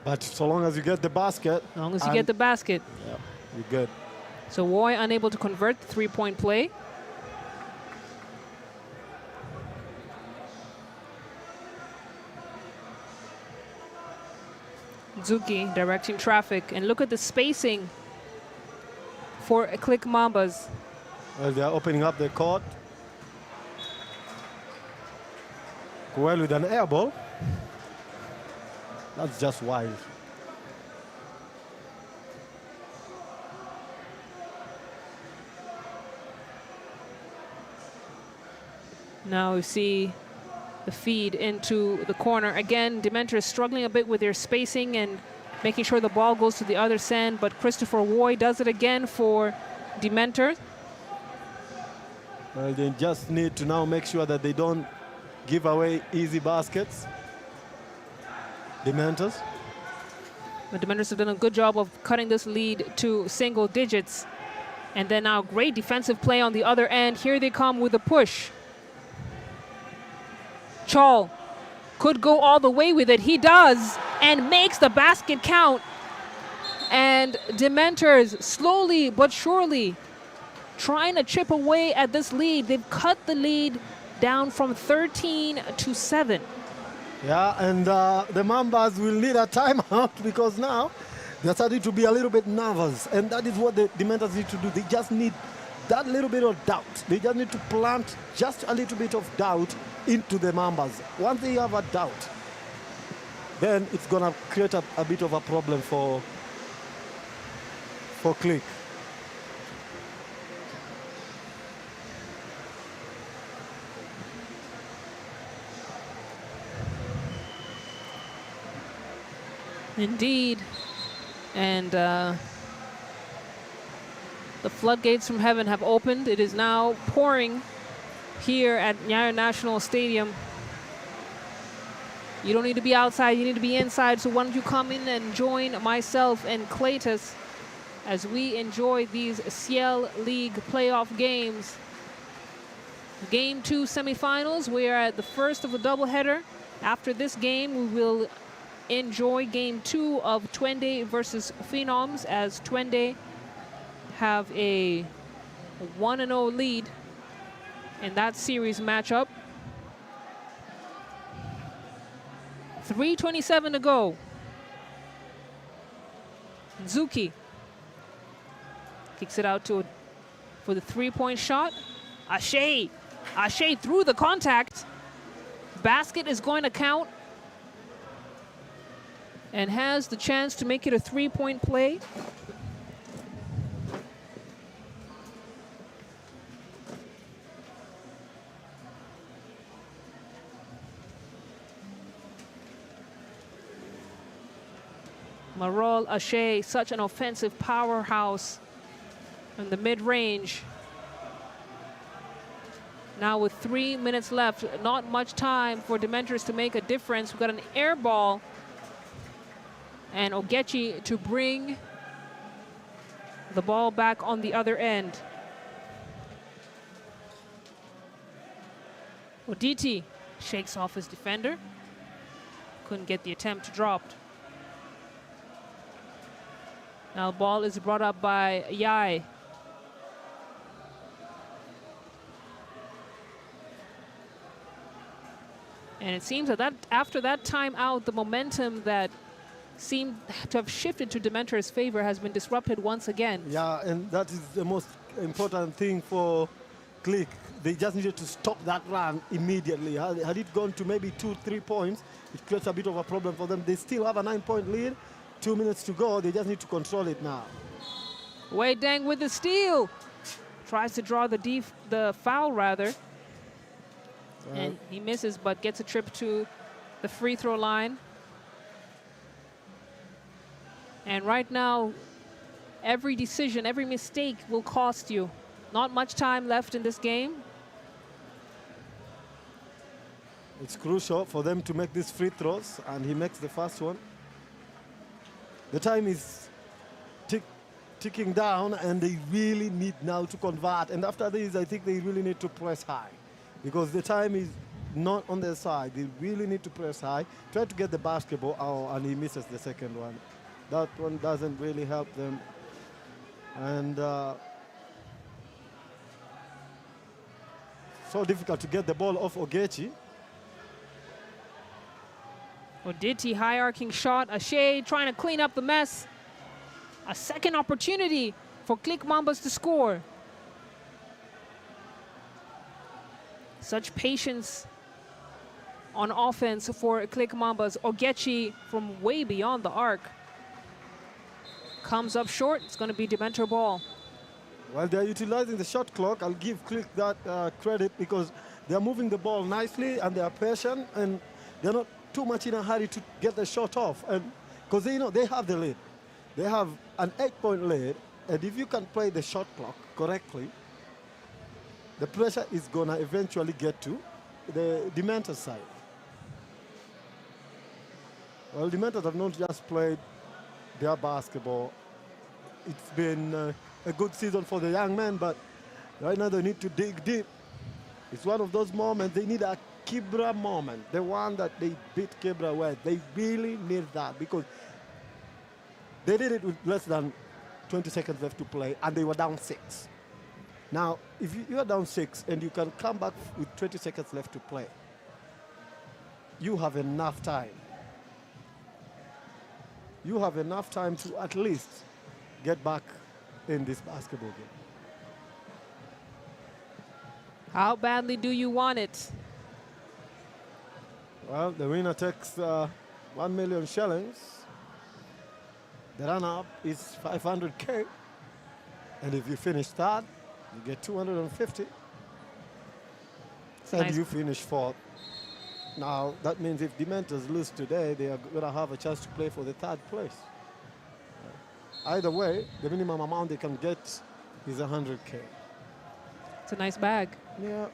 Speaker 1: But so long as you get the basket.
Speaker 2: As long as you get the basket.
Speaker 1: Yeah, you're good.
Speaker 2: So Woy unable to convert the three-point play. Zuki directing traffic. And look at the spacing for Clique Mambas.
Speaker 1: Well, they are opening up the court. Well, with an air ball. That's just wild.
Speaker 2: Now we see the feed into the corner. Again, Dementor is struggling a bit with their spacing and making sure the ball goes to the other side, but Christopher Woy does it again for Dementor.
Speaker 1: Well, they just need to now make sure that they don't give away easy baskets. Dementors.
Speaker 2: The Dementors have done a good job of cutting this lead to single digits. And then now great defensive play on the other end. Here they come with a push. Chol could go all the way with it. He does, and makes the basket count. And Dementors slowly but surely trying to chip away at this lead. They've cut the lead down from 13 to 7.
Speaker 1: Yeah, and the Mambas will need a timeout because now they're starting to be a little bit nervous. And that is what the Dementors need to do. They just need that little bit of doubt. They just need to plant just a little bit of doubt into the Mambas. Once they have a doubt, then it's going to create a bit of a problem for Clique.
Speaker 2: Indeed. And the floodgates from heaven have opened. It is now pouring here at Nyayo National Stadium. You don't need to be outside, you need to be inside. So why don't you come in and join myself and Cletus as we enjoy these SIEL League playoff games. Game 2 semifinals. We are at the first of a doubleheader. After this game, we will enjoy game 2 of Twende versus Phenoms, as Twende have a 1-0 lead in that series matchup. 3:27 to go. Zuki kicks it out for the three-point shot. Ashe through the contact. Basket is going to count and has the chance to make it a three-point play. Marol Ashe, such an offensive powerhouse in the mid-range. Now with 3 minutes left, not much time for Dementors to make a difference. We've got an air ball and Ogechi to bring the ball back on the other end. Oditi shakes off his defender. Couldn't get the attempt dropped. Now the ball is brought up by Yai. And it seems that after that timeout, the momentum that seemed to have shifted to Dementor's favor has been disrupted once again.
Speaker 1: Yeah, and that is the most important thing for Clique, they just needed to stop that run immediately. Had it gone to maybe 2-3 points, it creates a bit of a problem for them. They still have a 9-point lead, 2 minutes to go. They just need to control it now.
Speaker 2: Wei Deng with the steal. Tries to draw the foul rather. And he misses, but gets a trip to the free throw line. And right now, every decision, every mistake will cost you. Not much time left in this game.
Speaker 1: It's crucial for them to make these free throws, and he makes the first one. The time is ticking down, and they really need now to convert. And after this, I think they really need to press high, because the time is not on their side. They really need to press high, try to get the basketball, and he misses the second one. That one doesn't really help them. And so difficult to get the ball off Ogechi.
Speaker 2: Oditi high arcing shot. Ashe trying to clean up the mess. A second opportunity for Clique Mambas to score. Such patience on offense for Clique Mambas. Ogechi from way beyond the arc. Comes up short. It's going to be Dementor ball.
Speaker 1: Well, they're utilizing the shot clock. I'll give Clique that credit, because they're moving the ball nicely and they're patient, and they're not too much in a hurry to get the shot off. And because they have the lead. They have an 8-point lead, and if you can play the shot clock correctly, the pressure is going to eventually get to the Dementor side. Well, Dementors have not just played their basketball. It's been a good season for the young men, but right now they need to dig deep. It's one of those moments. They need a Kibra moment, the one that they beat Kibra with. They really need that, because they did it with less than 20 seconds left to play, and they were down 6. Now, if you are down 6 and you can come back with 20 seconds left to play, you have enough time. You have enough time to at least get back in this basketball game.
Speaker 2: How badly do you want it?
Speaker 1: Well, the winner takes 1 million shillings. The runner-up is 500K. And if you finish third, you get 250. And
Speaker 2: Nice.
Speaker 1: you finish fourth. Now, that means if Dementors lose today, they are going to have a chance to play for the third place. Either way, the minimum amount they can get is 100K.
Speaker 2: It's a nice bag.
Speaker 1: Yeah,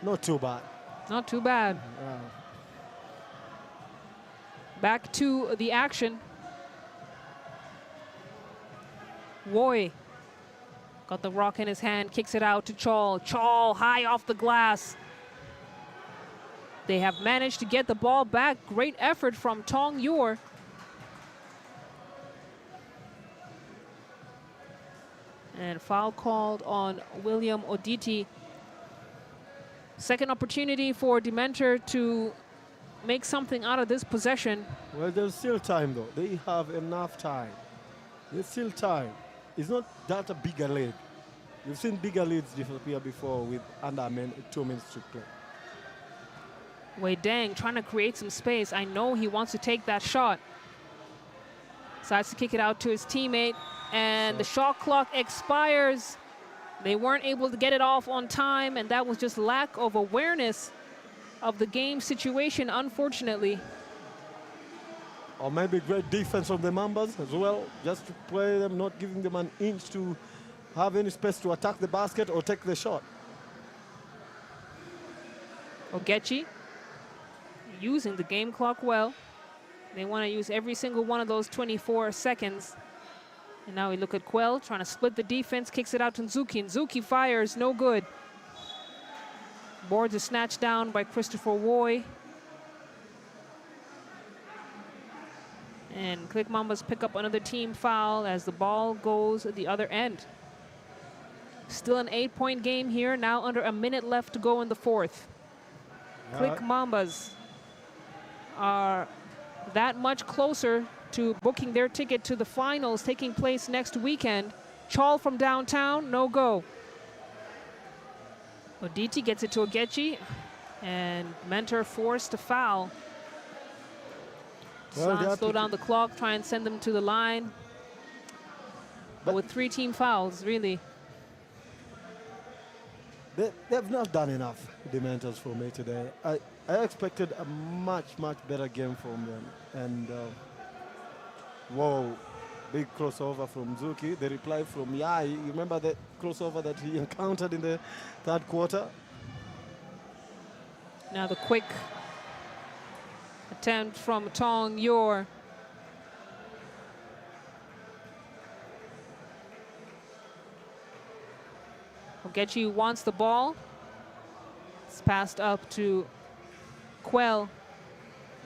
Speaker 1: not too bad.
Speaker 2: Not too bad.
Speaker 1: Yeah.
Speaker 2: Back to the action. Woy got the rock in his hand, kicks it out to Chol. Chol high off the glass. They have managed to get the ball back. Great effort from Tong Yor. And foul called on William Oditi. Second opportunity for Dementor to make something out of this possession.
Speaker 1: Well, there's still time, though. They have enough time. There's still time. It's not that a bigger lead. You've seen bigger leads disappear before with under 2 minutes to play.
Speaker 2: Wei Deng trying to create some space. I know he wants to take that shot. Decides to kick it out to his teammate. And the shot clock expires. They weren't able to get it off on time, and that was just lack of awareness of the game situation, unfortunately.
Speaker 1: Or maybe great defense from the Mambas as well, just to play them, not giving them an inch to have any space to attack the basket or take the shot.
Speaker 2: Ogechi using the game clock well. They want to use every single one of those 24 seconds. And now we look at Quell trying to split the defense, kicks it out to Nzuki. Nzuki fires, no good. Boards are snatched down by Christopher Woy. And Clique Mambas pick up another team foul as the ball goes at the other end. Still an 8-point game here, now under a minute left to go in the fourth. Clique Mambas are that much closer to booking their ticket to the finals taking place next weekend. Chol from downtown, no go. Oditi gets it to Ogechi, and Mentor forced to foul.
Speaker 1: Well,
Speaker 2: San slow down the clock, try and send them to the line. But with 3 team fouls, really.
Speaker 1: They've not done enough, the Mentors, for me today. I expected a much better game from them. And whoa, big crossover from Zuki. The reply from Yai. You remember the crossover that he encountered in the 3rd quarter?
Speaker 2: Now the quick attempt from Tong Yor. Ogechi wants the ball. It's passed up to Quell.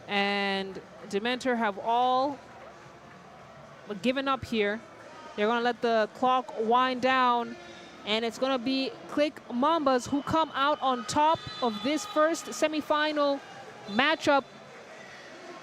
Speaker 2: And Dementor have all given up here. They're going to let the clock wind down. And it's going to be Clique Mambas who come out on top of this first semifinal matchup.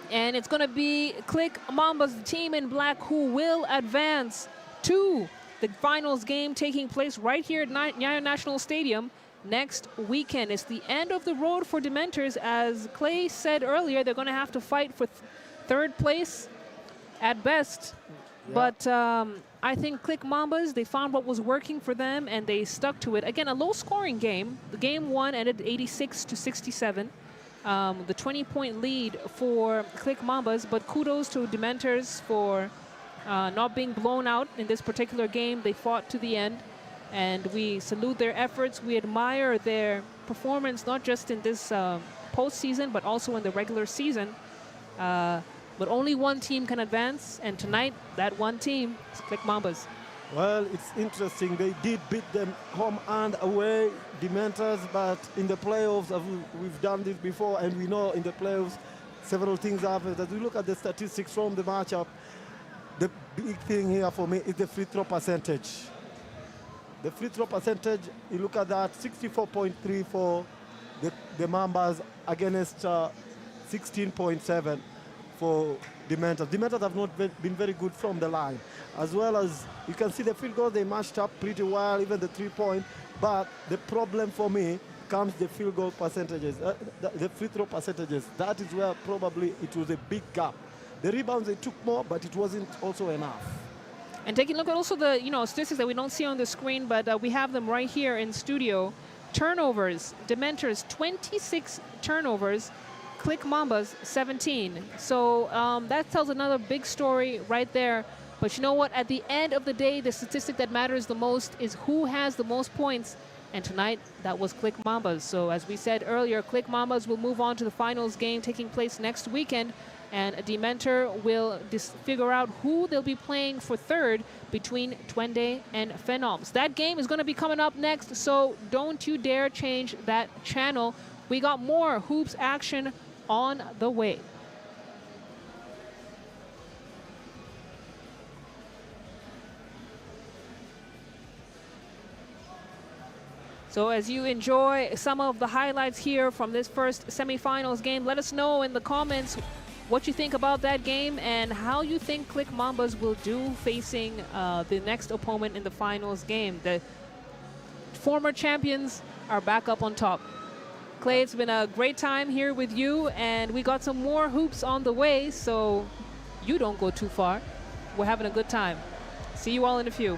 Speaker 2: And it's going to be Clique Mambas, the team in black, who will advance to the finals game taking place right here at Nyayo National Stadium next weekend. It's the end of the road for Dementors. As Clay said earlier, they're going to have to fight for 3rd place at best. Yeah. But I think Clique Mambas, they found what was working for them and they stuck to it. Again, a low-scoring game. The game 1 ended 86-67. The 20-point lead for Clique Mambas, but kudos to Dementors for not being blown out in this particular game. They fought to the end, and we salute their efforts. We admire their performance, not just in this postseason, but also in the regular season. But only one team can advance, and tonight, that one team is Clique Mambas.
Speaker 1: Well, it's interesting. They did beat them home and away, Dementors, but in the playoffs, we've done this before, and we know in the playoffs, several things happen. As we look at the statistics from the matchup, the big thing here for me is the free throw percentage. The free throw percentage, you look at that, 64.3 for the Mambas against 16.7 for Dementors. Dementors have not been very good from the line. As well as you can see the field goal, they matched up pretty well, even the 3-point. But the problem for me comes the field goal percentages, the free throw percentages. That is where probably it was a big gap. The rebounds, they took more, but it wasn't also enough.
Speaker 2: And taking a look at also the statistics that we don't see on the screen, but we have them right here in studio. Turnovers, Dementors, 26 turnovers. Clique Mambas, 17. So that tells another big story right there. But you know what? At the end of the day, the statistic that matters the most is who has the most points. And tonight, that was Clique Mambas. So as we said earlier, Clique Mambas will move on to the finals game taking place next weekend. And Dementor will figure out who they'll be playing for 3rd between Twende and Phenoms. That game is going to be coming up next, so don't you dare change that channel. We got more hoops action on the way. So as you enjoy some of the highlights here from this first semifinals game, let us know in the comments what you think about that game and how you think Clique Mambas will do facing the next opponent in the finals game. The former champions are back up on top. Clay, it's been a great time here with you, and we got some more hoops on the way, so you don't go too far. We're having a good time. See you all in a few.